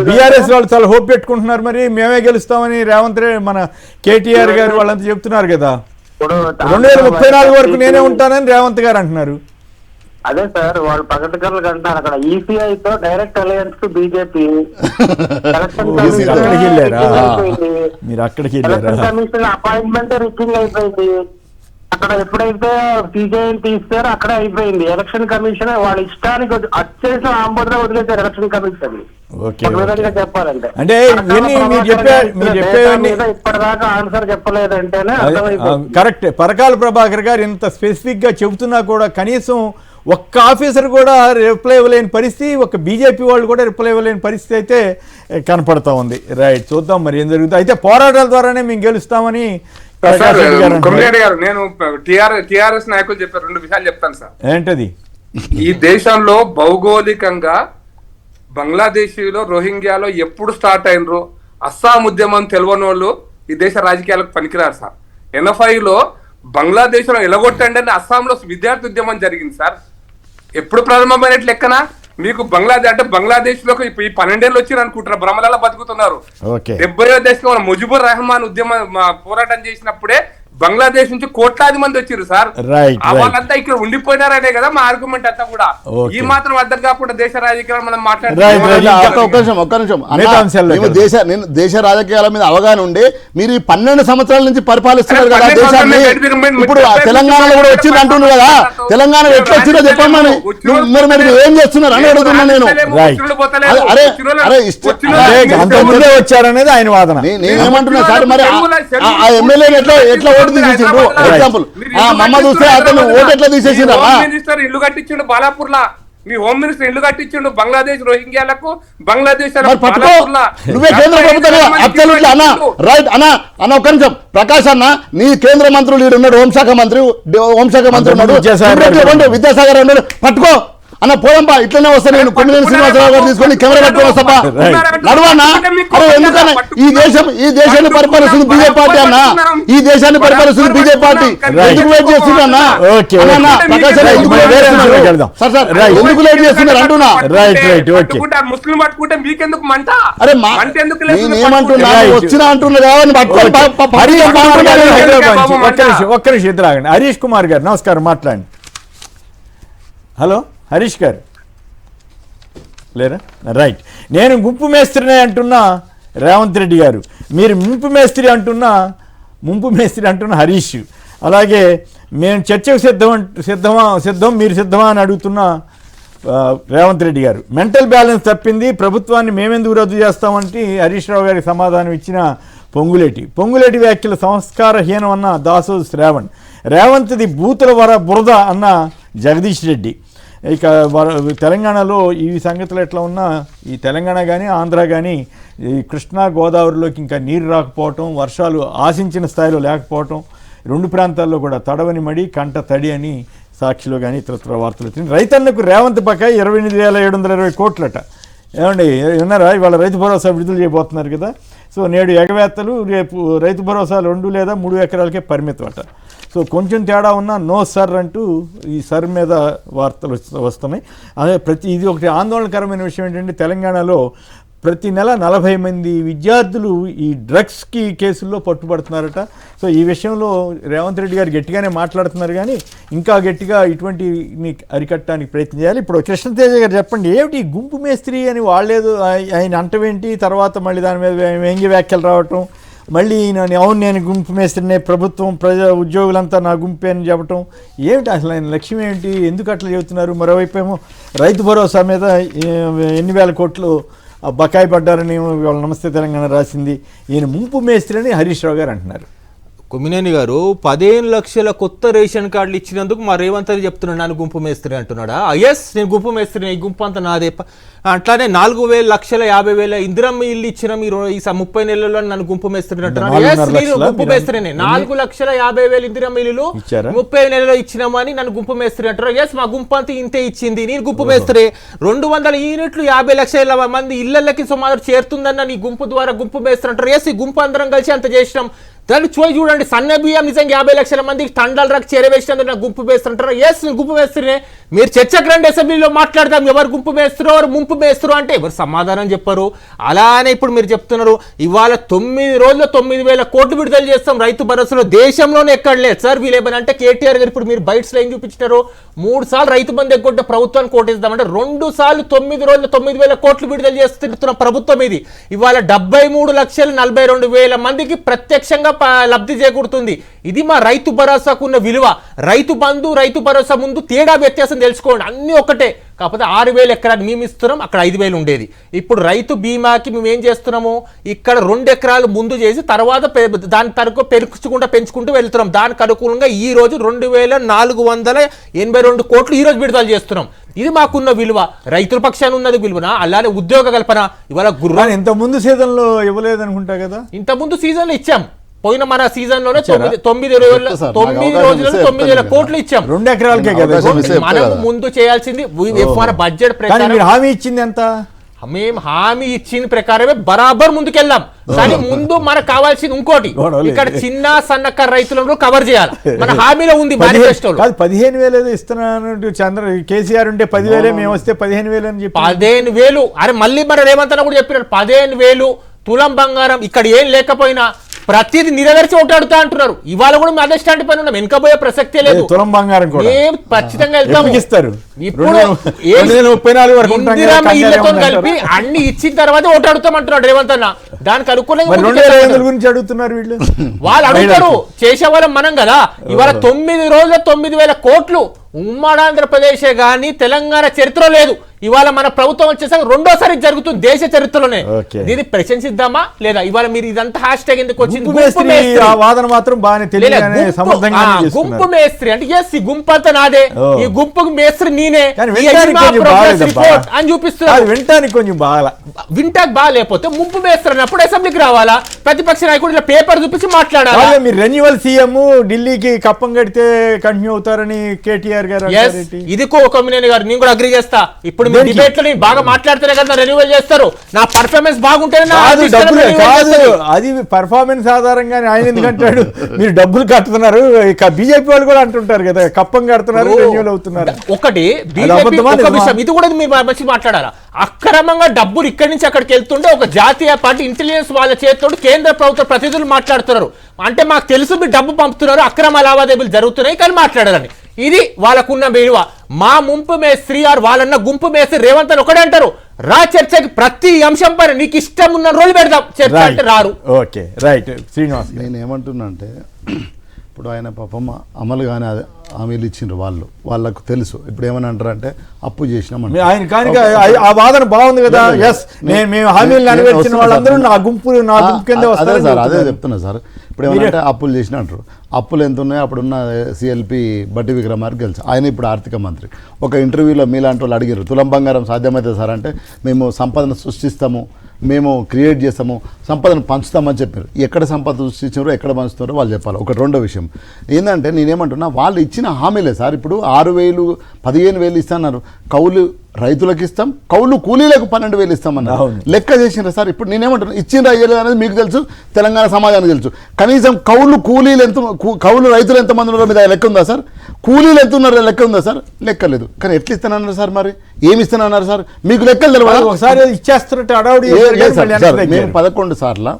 బీఆర్ఎస్ వాళ్ళు చాలా హోప్ పెట్టుకుంటున్నారు, మరి మేమే గెలుస్తామని రేవంత్ రెడ్డి మన కేటీఆర్ గారు వాళ్ళంతా చెప్తున్నారు కదా. 2034 వరకు నేనే ఉంటానని రేవంత్ గారు అంటున్నారు. అదే సార్ వాళ్ళు పగటికర్లకు అంటారు అక్కడ ఈసీఐ తో డైరెక్ట్ అలయన్స్ కు బీజేపీ అక్కడికి వెళ్ళారా? మీరు అక్కడికి వెళ్ళారా? కమిషన్ అపాయింట్మెంట్ రిక్కింగ్ అయిపోయింది. అక్కడ ఎప్పుడైతే సీజేఎన్ తీస్తారో అక్కడే అయిపోయింది. ఎలక్షన్ కమిషన్ వాళ్ళ ఇష్టానికి అత్యవసర ఆంబోధన వదిలేశారు ఎలక్షన్ కమిషన్. చెప్పాలంటే అంటే ఇప్పటిదాకా ఆన్సర్ చెప్పలేదంటేనే కరెక్ట్. పరకాల ప్రభాకర్ గారు ఇంత స్పెసిఫిక్ గా చెబుతున్నా కూడా కనీసం ఒక్క ఆఫీసర్ కూడా రిప్లై ఇవ్వలేని పరిస్థితి, ఒక బీజేపీ వాళ్ళు కూడా రిప్లై ఇవ్వలేని పరిస్థితి అయితే కనపడతా ఉంది. రైట్, చూద్దాం మరి ఏం జరుగుతుంది. అయితే పోరాటాల ద్వారానే మేము గెలుస్తామని నేను టిఆర్ఎస్ నాయకులు చెప్పారు. 2 విషయాలు చెప్తాను సార్. ఏంటది? ఈ దేశంలో భౌగోళికంగా బంగ్లాదేశీలో రోహింగ్యాలో ఎప్పుడు స్టార్ట్ అయినరో అస్సాం ఉద్యమం తెలియని వాళ్ళు ఈ దేశ రాజకీయాలకు పనికిరారు సార్. 85లో బంగ్లాదేశ్ లో ఎలగొట్టండి అని అస్సాంలో విద్యార్థి ఉద్యమం జరిగింది సార్. ఎప్పుడు ప్రారంభమైనట్లు లెక్కన మీకు బంగ్లాదేశ్ లో ఈ 12 ఏళ్ళు వచ్చి అనుకుంటారు, భ్రమలలో బతుకుతున్నారు. 70వ దశకంలో ముజిబుర్ రెహమాన్ ఉద్యమం పోరాటం చేసినప్పుడే బంగ్లాదేశ్ నుంచి కోట్లాది మంది వచ్చారు సార్. వాళ్ళంతా ఇక్కడ ఉండిపోయినారనే కదా మా ఆర్గ్యుమెంట్ అంతా కూడా. ఈ మాత్రం అర్థం కాకుండా దేశ రాజకీయాలు మనం నేను దేశ రాజకీయాల మీద అవగాహన ఉండే మీరు ఈ 12 సంవత్సరాల నుంచి పరిపాలిస్తున్నారు కదా దేశాన్ని. ఇప్పుడు తెలంగాణలో కూడా వచ్చింది అంటున్నారు కదా, తెలంగాణ ఎట్లా వచ్చిందో చెప్పమని మరి మీరు ఏం చేస్తున్నారు అని అడుగుతున్నా నేను. వచ్చారనేది ఆయన వాదన. నేనేమంటున్నా సార్, మరి ఆ ఎమ్మెల్యేని ఎట్లా ఓటు తీసేసిండ్రు? ఎగ్జాంపుల్ మహమ్మద్ హుస్సేన్ అతను ఓటు ఎట్లా తీసేసిండ్రు? మినిస్టర్ ఇల్లు కట్టించిండు బాలాపూర్ లా, మీ హోమ్ మినిస్టర్ ఇల్లు కట్టించిండు బంగ్లాదేశ్ రోహింగ్యాలకు. బంగ్లాదేశ్ నువ్వే కేంద్ర ప్రభుత్వం అబ్సల్యూట్లీ అన్న రైట్ అన్న ఒక్క నిమిషం. ప్రకాష్ అన్న నీ కేంద్ర మంత్రులు ఉన్నాడు, హోంశాఖ మంత్రి ఉన్నాడు, విద్యాసాగర్ ఉన్నాడు, పట్టుకో అన్న పోయంపా. ఇట్లనే వస్తాను నేను కొమ్మినేని శ్రీనివాసరావు గారు తీసుకొని కెమెరా పట్టుకొని వస్తాపా. నడవన్నా? అరే ఎందుకన్నా ఈ దేశాన్ని పరిపాలిస్తుంది బీజేపీ పార్టీ అన్న, ఈ దేశాన్ని పరిపాలిస్తుంది బీజేపీ పార్టీ. ఎందుకు వెయిట్ చేస్తున్నారు అన్న? ప్రకాష్ ఎందుకు వెయిట్ చేస్తున్నారు అంటున్నా. ముస్లిం పట్టుకుంటే మీకెందుకు మంట? అరే నేనేమంటున్నా, వచ్చినా అంటున్నా ఒక్క నిమిషం ఇద్దరు ఆగండి. హరీష్ కుమార్ గారు నమస్కారం, మాట్లాడండి. హలో హరీష్ గారు లేరా? రైట్. నేను గుంపు మేస్త్రినే అంటున్నా రేవంత్ రెడ్డి గారు, మీరు ముంపు మేస్త్రి అంటున్నా హరీష్. అలాగే మేము చర్చకు సిద్ధం మీరు సిద్ధమా అని అడుగుతున్నా రేవంత్ రెడ్డి గారు. మెంటల్ బ్యాలెన్స్ తప్పింది, ప్రభుత్వాన్ని మేమెందుకు రద్దు చేస్తామంటే హరీష్ రావు గారికి సమాధానం ఇచ్చిన పొంగులేటి వ్యాఖ్యలు సంస్కారహీనం అన్న దాసోజు శ్రావణ్. రేవంత్ది బూతుల బురద అన్న జగదీష్ రెడ్డి. ఇక తెలంగాణలో ఈ సంగతులు ఎట్లా ఉన్నా ఈ తెలంగాణ కానీ ఆంధ్ర కానీ ఈ కృష్ణా గోదావరిలోకి ఇంకా నీరు రాకపోవటం, వర్షాలు ఆశించిన స్థాయిలో లేకపోవటం, 2 ప్రాంతాల్లో కూడా తడవని మడి కంట తడి అని సాక్షిలో కానీ ఇతరత్ర వార్తలు వచ్చింది. రైతన్నకు రేవంత్ బకాయి 28,720 కోట్లట. ఏమండి విన్నారా? ఇవాళ రైతు భరోసా విడుదల చేయబోతున్నారు కదా. సో నేడు ఎగవేత్తలు, రేపు రైతు భరోసా 2 లేదా 3 ఎకరాలకే పరిమితం అట. సో కొంచెం తేడా ఉన్నా నో సర్ అంటూ ఈ సర్ మీద వార్తలు వస్తున్నాయి. అదే ఇది ఒకటి ఆందోళనకరమైన విషయం ఏంటంటే తెలంగాణలో ప్రతి నెల 40 మంది విద్యార్థులు ఈ డ్రగ్స్కి కేసుల్లో పట్టుబడుతున్నారట. సో ఈ విషయంలో రేవంత్ రెడ్డి గారు గట్టిగానే మాట్లాడుతున్నారు, కానీ ఇంకా గట్టిగా ఇటువంటి అరికట్టడానికి ప్రయత్నం చేయాలి. ఇప్పుడు కృష్ణతేజ గారు చెప్పండి, ఏమిటి గుంపు మేస్త్రి అని వాళ్ళేదో ఆయన అంటవేంటి, తర్వాత మళ్ళీ దాని మీద వ్యంగ్య వ్యాఖ్యలు రావటం, మళ్ళీ అవును నేను గుంపు మేస్త్రినే, ప్రభుత్వం ఉద్యోగులంతా నా గుంపే అని చెప్పటం ఏమిటి? అసలు ఆయన లక్ష్యం ఏమిటి? ఎందుకు అట్లా చెబుతున్నారు? మరోవైపు ఏమో రైతు భరోసా మీద ఎన్ని వేల కోట్లు బకాయి పడ్డారని వాళ్ళ నమస్తే తెలంగాణ రాసింది. ఈయన ముంపు మేస్త్రి అని హరీష్ రావు గారు అంటున్నారు. కొమ్మినేని గారు 15 లక్షల కొత్త రేషన్ కార్డులు ఇచ్చినందుకు మా రేవంత్ అని చెప్తున్నాడు నన్ను గుంపు మేస్త్రి అంటున్నాడా? ఎస్, నేను గుంపు మేస్త్రి, ఈ గుంపు అంతా నాదే. అట్లానే 4,50,000 ఇందిరమ్మ ఇల్లు ఇచ్చిన మీరు ఈ 30 నెలల్లో నన్ను గుంపు మేస్త్రి అంటున్నాడు. ఎస్, నేను గుంపు మేస్త్రినే. 4,50,000 ఇందిరమ్మ ఇల్లు 30 నెలలో ఇచ్చినామని నన్ను గుంపు మేస్త్రి అంటారు. ఎస్, మా గుంపు అంతా ఇంతే ఇచ్చింది, నేను గుంపు మేస్త్రి. 200 యూనిట్లు 50 లక్షల మంది ఇళ్లకి సుమారు చేరుతుందన్న నీ గుంపు ద్వారా గుంపు మేస్త్రి అంటారు. ఎస్, ఈ గుంపు అందరం కలిసి అంత చేసినాం. దాన్ని చూడండి, సన్న బియ్యం నిజంగా 50 లక్షల మందికి తండాలు రాక చేరవేసినందుకు నాకు గుంపు వేస్తుంటారు. ఎస్ నేను గుంపు వేస్తున్నా, మీరు చర్చకు రండి, అసెంబ్లీలో మాట్లాడతాం, ఎవరు గుంపు వేస్తారు ఎవరు ముంపు వేస్తారు అంటే ఎవరు సమాధానం చెప్పరు. అలానే ఇప్పుడు మీరు చెప్తున్నారు ఇవాళ 9 రోజుల్లో 9,000 కోట్లు విడుదల చేస్తాం రైతు భరోసాలో, దేశంలోనే ఎక్కడ లేదు సార్. వీళ్ళేమని అంటే కేటీఆర్ గారు ఇప్పుడు మీరు బయటలో ఏం చూపించారు, 3 సార్లు రైతు బంధు ఎగ్గొట్టే ప్రభుత్వాన్ని కోటేద్దామంటే 2 సార్లు 9 రోజుల్లో 9,000 కోట్లు విడుదల చేస్తున్న ప్రభుత్వం ఇది. ఇవాళ 73,42,000 మందికి ప్రత్యక్షంగా లబ్ధి చేకూరుతుంది. ఇది మా రైతు భరోసాకున్న విలువ. రైతు బంధు రైతు భరోసా ముందు తేడా వ్యత్యాసం తెలుసుకోండి, అన్ని ఒకటే. కాకపోతే 6,000 ఎకరాలు మేము ఇస్తున్నాం, అక్కడ 5,000 ఉండేది. ఇప్పుడు రైతు బీమాకి మేము ఏం చేస్తున్నాము, ఇక్కడ 2 ఎకరాలు ముందు చేసి తర్వాత దాని తరకు పెంచుకుంటూ వెళ్తున్నాం. దానికి అనుకూలంగా ఈ రోజు 2,482 కోట్లు ఈ రోజు విడుదల చేస్తున్నాం. ఇది మాకున్న విలువ, రైతుల పక్షాన్ని ఉన్నది విలువన. అలానే ఉద్యోగ కల్పన ఇవాళ ఇంత ముందు సీజన్ లో ఇవ్వలేదు అనుకుంటా కదా, ఇంత ముందు సీజన్ లో ఇచ్చాం. పోయిన మన సీజన్ లోనే 9 రోజులలో 9,000 కోట్లు ఇచ్చాం. 2 ఎకరాలకే కదా మనం ముందు చేయాల్సింది. మన బడ్జెట్ ప్రకారం హామీ ఇచ్చింది ఎంత, మేము హామీ ఇచ్చిన ప్రకారమే బరాబర్ ముందుకెళ్ళాం. కానీ ముందు మనకు కావాల్సింది ఇంకోటి, ఇక్కడ చిన్న సన్నకారు రైతులను కవర్ చేయాలి. మన హామీలో ఉంది మేనిఫెస్టోలో. 15,000 ఇస్తున్నాను కేసీఆర్ ఉంటే 10,000, మేము వస్తే 15,000 అని చెప్పి 15,000. అరే మళ్ళీ మన రేవంత్ అన్న కూడా చెప్పినారు 15,000 తులం బంగారం. ఇక్కడ ఏం లేకపోయినా ప్రతిది నెరవేర్చి ఓటాడుతా అంటున్నారు. ఇవాళ కూడా అదే స్టాండ్ పైన ఉన్నాం, వెనకపోయే ప్రసక్తే లేదు. తులం బంగారం ఖచ్చితంగా వెళ్తాము. ఇప్పుడు ఇళ్లతో కలిపి అన్ని ఇచ్చిన తర్వాత ఓటాడుతాం అంటున్నాడు రేవంత్ అన్న. దానికి అనుకూలంగా గురించి అడుగుతున్నారు వీళ్ళు, వాళ్ళు అడుగుతారు. చేసేవాళ్ళం మనం కదా. ఇవాళ 9 రోజుల 9,000 కోట్లు ఉమ్మడి ఆంధ్రప్రదేశే గానీ తెలంగాణ చరిత్ర లేదు. ఇవాళ మన ప్రభుత్వం వచ్చేసరికి 2వ సారి జరుగుతుంది దేశ చరిత్రలోనే. దీన్ని ప్రశంసిద్దామా లేదా? ఇవాళ మీరు ఇదంతా హ్యాష్ ట్యాగ్ ఎందుకు వచ్చింది? వాదన మాత్రం బాగానే గుంపు మేస్త్రి అంటే ఎస్ ఈ గుంపు అంతా నాదే, ఈ గుంపుకు మేస్త్రి నేనే అని చూపిస్తున్నారు. వింటానికి కొంచెం బాగా వింటాకు బాగా లేకపోతే ముంపు మేస్త్రి అన్నప్పుడు అసెంబ్లీకి రావాలా, ప్రతిపక్ష నాయకుడు ఇలా పేపర్ చూపించి మాట్లాడాలి. మీరు రెన్యువల్ సీఎం ఢిల్లీకి కప్పం కడితే కంటిన్యూ అవుతారని కేటీఆర్ గారు. ఇది కొమ్మినేని గారు నేను కూడా అగ్రీ చేస్తా. ఇప్పుడు డిబేట్ లో నేను బాగా మాట్లాడితేనే కదా రెన్యువల్ చేస్తారు. నా పర్ఫార్మెన్స్ బాగుంటేనే అది పర్ఫార్మెన్స్ ఆధారంగా ఆయన ఎందుకంటాడు? మీరు డబ్బులు కడుతున్నారు, ఇక బీజేపీ వాళ్ళు కూడా అంటుంటారు కదా కప్పం కడుతున్నారు రెన్యువల్ అవుతున్నారు. ఒకటి విషయం ఇది కూడా మీరు మంచి మాట్లాడాలా. అక్రమంగా డబ్బులు ఇక్కడి నుంచి అక్కడికి వెళ్తుంటే ఒక జాతీయ పార్టీ ఇంటెలిజెన్స్ వాళ్ళ చేతితో కేంద్ర ప్రభుత్వ ప్రతినిధులు మాట్లాడుతున్నారు. అంటే మాకు తెలుసు మీరు డబ్బు పంపుతున్నారు, అక్రమ లావాదేవీలు జరుగుతున్నాయి కానీ మాట్లాడాలని. ఇది వాళ్ళకున్న విలువ. మా ముంపు మేస్త్రి ఆర్ వాళ్ళన్న గుంపు మేస్త్రి రేవంత్ అని ఒకటే అంటారు, రా చర్చకి ప్రతి అంశం పైన నీకు ఇష్టం ఉన్న రోజు పెడదాం చర్చ అంటే రారు. ఓకే రైట్ శ్రీనివాస్, నేను ఏమంటున్నా అంటే ఇప్పుడు ఆయన పాపం అమలు కానీ హామీలు ఇచ్చిండ్రు వాళ్ళకు తెలుసు. ఇప్పుడు ఏమని అంటారంటే అప్పు చేసినామంటే ఆయన కానీ ఆ వాదన బాగుంది కదా. ఎస్ మేము హామీలు నెరవేర్చిన వాళ్ళందరూ నా గుంపు కింద వస్తారు సార్. అదే చెప్తున్నా సార్. ఇప్పుడు ఏమంటే అప్పులు చేసిన అంటారు. అప్పులు ఎంత ఉన్నాయో అప్పుడున్న సిఎల్పి బట్టి విక్రమార్క గెలిచి ఆయన ఇప్పుడు ఆర్థిక మంత్రి. ఒక ఇంటర్వ్యూలో మీలాంటి వాళ్ళు అడిగారు తులం బంగారం సాధ్యమవుతుంది సార్ అంటే, మేము సంపదను సృష్టిస్తాము, మేము క్రియేట్ చేస్తాము, సంపదను పంచుతామని చెప్పారు. ఎక్కడ సంపద సృష్టించారో ఎక్కడ పంచుతారో వాళ్ళు చెప్పాలి. ఒకటి. రెండో విషయం ఏంటంటే నేనేమంటున్నా, వాళ్ళు ఇచ్చిన హామీలే సార్. ఇప్పుడు 6,000 15,000 ఇస్తున్నారు, కౌలు రైతులకు ఇస్తాం, కౌలు కూలీలకు 12,000 ఇస్తామన్నారు. లెక్క చేసినారా సార్? ఇప్పుడు నేనేమంటున్నా, ఇచ్చిన అయ్యలేదు అనేది మీకు తెలుసు, తెలంగాణ సమాజానికి తెలుసు. కనీసం కౌలు రైతులు ఎంతమంది ఉన్నారో మీద లెక్క ఉందా సార్? కూలీలు ఎంత ఉన్నారో లెక్క ఉందా సార్? లెక్క లేదు. కానీ ఎట్లా ఇస్తానన్నారు సార్? మరి ఏమి ఇస్తానన్నారు సార్? మీకు లెక్కలు తెలియదు. ఒకసారి ఇచ్చేస్తున్నట్టు మేము 11 సార్లు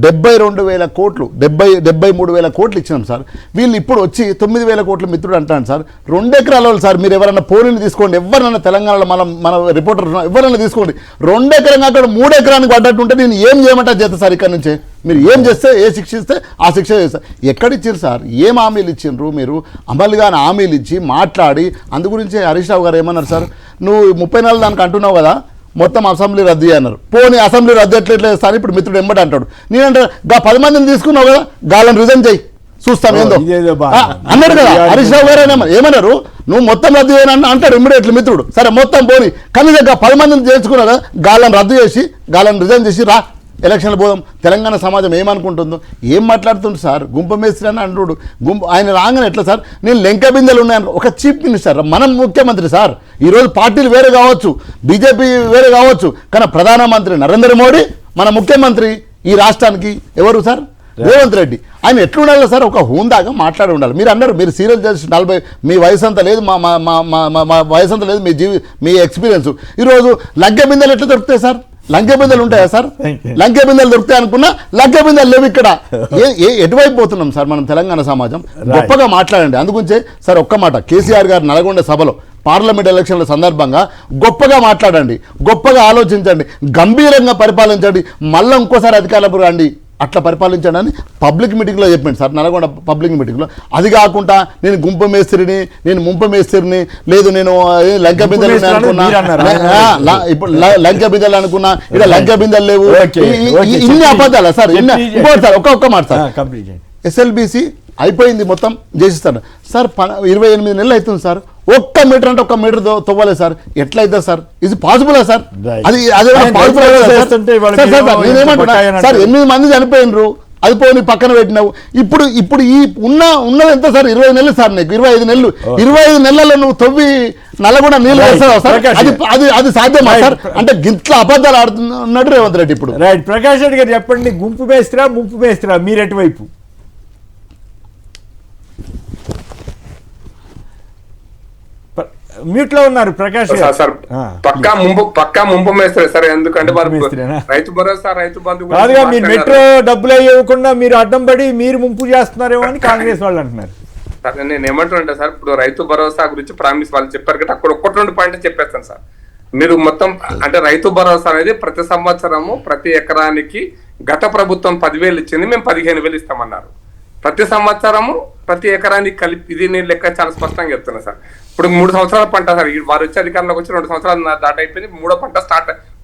72,000 కోట్లు 73,000 కోట్లు ఇచ్చినాం సార్. వీళ్ళు ఇప్పుడు వచ్చి 9,000 కోట్ల మిత్రుడు అంటాను సార్. 2 ఎకరాల వాళ్ళు సార్. మీరు ఎవరైనా పోలీని తీసుకోండి, ఎవరైనా తెలంగాణలో మన రిపోర్టర్ ఎవరైనా తీసుకోండి, 2 ఎకరం కాక 3 ఎకరానికి పడ్డట్టుంటే నేను ఏం చేయమంటా చేస్తా సార్. ఇక్కడ నుంచే మీరు ఏం చేస్తే, ఏ శిక్ష ఇస్తే ఆ శిక్ష చేస్తారు. ఎక్కడిచ్చారు సార్? ఏం హామీలు ఇచ్చిండ్రు? మీరు అమలుగానే హామీలు ఇచ్చి మాట్లాడి అందు గురించి హరీష్ రావు గారు ఏమన్నారు సార్, నువ్వు 34 దానికి అంటున్నావు కదా, మొత్తం అసెంబ్లీ రద్దు అన్నారు. పోనీ అసెంబ్లీ రద్దు ఎట్లా చేస్తాను ఇప్పుడు మిత్రుడు ఎంబడి అంటాడు. నేనంటే 10 మందిని తీసుకున్నావు కదా, గాలను రిజైన్ చేయి చూస్తాం ఏందో అన్నాడు కదా హరీష్ రావు గారు. ఏమన్నారు, నువ్వు మొత్తం రద్దు చేయని అంటాడు ఇమ్మీడియట్లీ మిత్రుడు. సరే మొత్తం పోనీ, కానీ 10 మందిని చేసుకున్నావు కదా, గాలను రద్దు చేసి గాలను రిజైన్ చేసి రా ఎలక్షన్లు పోదాం. తెలంగాణ సమాజం ఏమనుకుంటుందో ఏం మాట్లాడుతుంది సార్? గుంపు మేస్త్రి అని అంటుడు. ఆయన రాగానే ఎట్లా సార్? నేను లెంక బిందెలు ఉన్నాయని ఒక చీఫ్ మినిస్టర్, మనం ముఖ్యమంత్రి సార్. ఈరోజు పార్టీలు వేరే కావచ్చు, బీజేపీ వేరే కావచ్చు, కానీ ప్రధానమంత్రి నరేంద్ర మోడీ మన ముఖ్యమంత్రి ఈ రాష్ట్రానికి ఎవరు సార్? రేవంత్ రెడ్డి ఆయన ఎట్లుండాలి సార్, ఒక హోందాగా మాట్లాడి ఉండాలి. మీరు అన్నారు మీరు సీరియల్ జడ్జి 40, మీ వయసు అంతా లేదు, మా వయసు అంతా లేదు, మీ ఎక్స్పీరియన్స్. ఈరోజు లంకె బిందెలు ఎట్లా దొరుకుతాయి సార్? లంకె బిందెలు ఉంటాయా సార్? లంకె బిందెలు దొరుకుతాయి అనుకున్నా లంకె బిందెలు లేవు ఇక్కడ. ఎటువైపు పోతున్నాం సార్ మనం తెలంగాణ సమాజం? గొప్పగా మాట్లాడండి. అందుగురించే సార్ ఒక్క మాట, కేసీఆర్ గారు నల్గొండ సభలో పార్లమెంట్ ఎలక్షన్ల సందర్భంగా గొప్పగా మాట్లాడండి, గొప్పగా ఆలోచించండి, గంభీరంగా పరిపాలించండి, మళ్ళీ ఇంకోసారి అధికారంలో రండి, అట్లా పరిపాలించండి అని పబ్లిక్ మీటింగ్లో చెప్పండి సార్, నల్గొండ పబ్లిక్ మీటింగ్లో. అది కాకుండా నేను గుంప మేస్త్రిని, నేను ముంప మేస్త్రిని, లేదు నేను లంక బిందెలు అనుకున్నా, ఇప్పుడు లంక బిందెలు అనుకున్నా, ఇక్కడ లంక బిందెలు లేవు, ఇన్ని అబద్ధాలా సార్? ఇంకోటి సార్ ఒక్క మాట సార్, ఎస్ఎల్బిసి అయిపోయింది మొత్తం చేసిస్తాడు సార్, 28 నెలలు అవుతుంది సార్, 1 మీటర్ అంటే 1 మీటర్ తవ్వలేదు సార్. ఎట్లా అవుతుంది సార్? ఇది పాసిబులా సార్? అది నేనేమంటున్నా సార్, 8 మంది చనిపోయినరు, అది పోనీ పక్కన పెట్టినావు. ఇప్పుడు ఈ ఉన్నది ఎంత సార్? 20 నెలలు సార్, నీకు 25 నెలలు, 25 నెలల్లో నువ్వు తవ్వి నల్లగొండ నీళ్ళు వేస్తావు సార్? అది సాధ్యమా సార్? అంటే గిట్ల అబద్ధాలు ఆడుతున్నాడు రేవంత్ రెడ్డి. ఇప్పుడు రైట్, ప్రకాష్ రెడ్డి గారు చెప్పండి, గుంపు మేస్త్రా ముంపు మేస్త్రా మీరు ఎటువైపు? మ్యూట్ లో ఉన్నారు ప్రకాష్ సార్. పక్కా ముంపు మేస్తారు సార్, ఎందుకంటే రైతు భరోసా, రైతు బంధు కాదుగా, మీరు మెట్రో డబ్బులు ఇవ్వకుండా మీరు అడ్డం పడి మీరు ముంపు చేస్తున్నారేమో అని కాంగ్రెస్ వాళ్ళు అంటున్నారు. నేను ఏమంటున్నా సార్, ఇప్పుడు రైతు భరోసా గురించి ప్రామిస్ వాళ్ళు చెప్పారు కదా, అక్కడ 1-2 పాయింట్ చెప్పేస్తాను సార్. మీరు మొత్తం అంటే రైతు భరోసా అనేది ప్రతి సంవత్సరము ప్రతి ఎకరానికి గత ప్రభుత్వం 10,000 ఇచ్చింది, మేము 15,000 ఇస్తామన్నారు. ప్రతి సంవత్సరము ప్రతి ఎకరానికి కలిపి, ఇది నేను లెక్క చాలా స్పష్టంగా చెప్తున్నా సార్. ఇప్పుడు 3 సంవత్సరాల పంట సార్, వారు వచ్చే అధికారంలోకి వచ్చి 2 సంవత్సరాలు దాటి అయిపోయింది,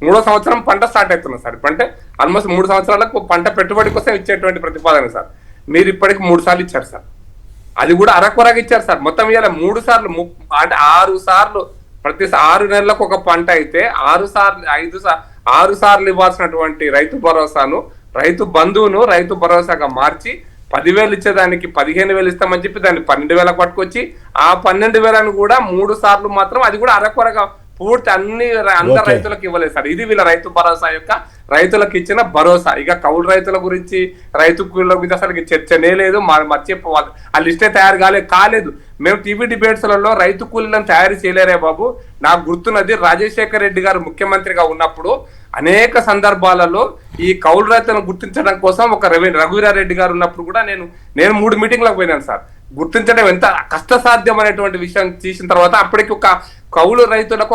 3వ సంవత్సరం పంట స్టార్ట్ అవుతున్నా సార్. ఇప్పుడు అంటే ఆల్మోస్ట్ 3 సంవత్సరాలకు పంట పెట్టుబడి కోసం ఇచ్చేటువంటి ప్రతిపాదన సార్. మీరు ఇప్పటికి 3 సార్లు ఇచ్చారు సార్, అది కూడా అరకొరగా ఇచ్చారు సార్. మొత్తం ఇవాళ 3 సార్లు అంటే 6 సార్లు, ప్రతి 6 నెలలకు ఒక పంట అయితే 6 సార్లు ఇవ్వాల్సినటువంటి రైతు భరోసాను, రైతు బంధువును రైతు భరోసాగా మార్చి 10,000 ఇచ్చేదానికి 15,000 ఇస్తామని చెప్పి దాన్ని 12,000 పట్టుకొచ్చి ఆ 12,000 కూడా 3 సార్లు మాత్రం, అది కూడా అరకొరగా పూర్తి అందరు రైతులకు ఇవ్వలేదు సార్. ఇది వీళ్ళ రైతు భరోసా యొక్క రైతులకు ఇచ్చిన భరోసా. ఇక కౌలు రైతుల గురించి, రైతు కూలీల గురించి అసలు చర్చనే లేదు. మర్చిపోవాలి, ఆ లిస్టే తయారు కాలేదు. మేము టీవీ డిబేట్స్లలో రైతు కూలీలను తయారు చేయలేరే బాబు. నాకు గుర్తున్నది, రాజశేఖర్ రెడ్డి గారు ముఖ్యమంత్రిగా ఉన్నప్పుడు అనేక సందర్భాలలో ఈ కౌలు రైతులను గుర్తించడం కోసం ఒక రఘువీరారెడ్డి గారు ఉన్నప్పుడు కూడా నేను 3 మీటింగ్లకు పోయినాను సార్. గుర్తించడం ఎంత కష్టసాధ్యం అనేటువంటి విషయం తీసిన తర్వాత అప్పటికి ఒక కౌలు రైతులకు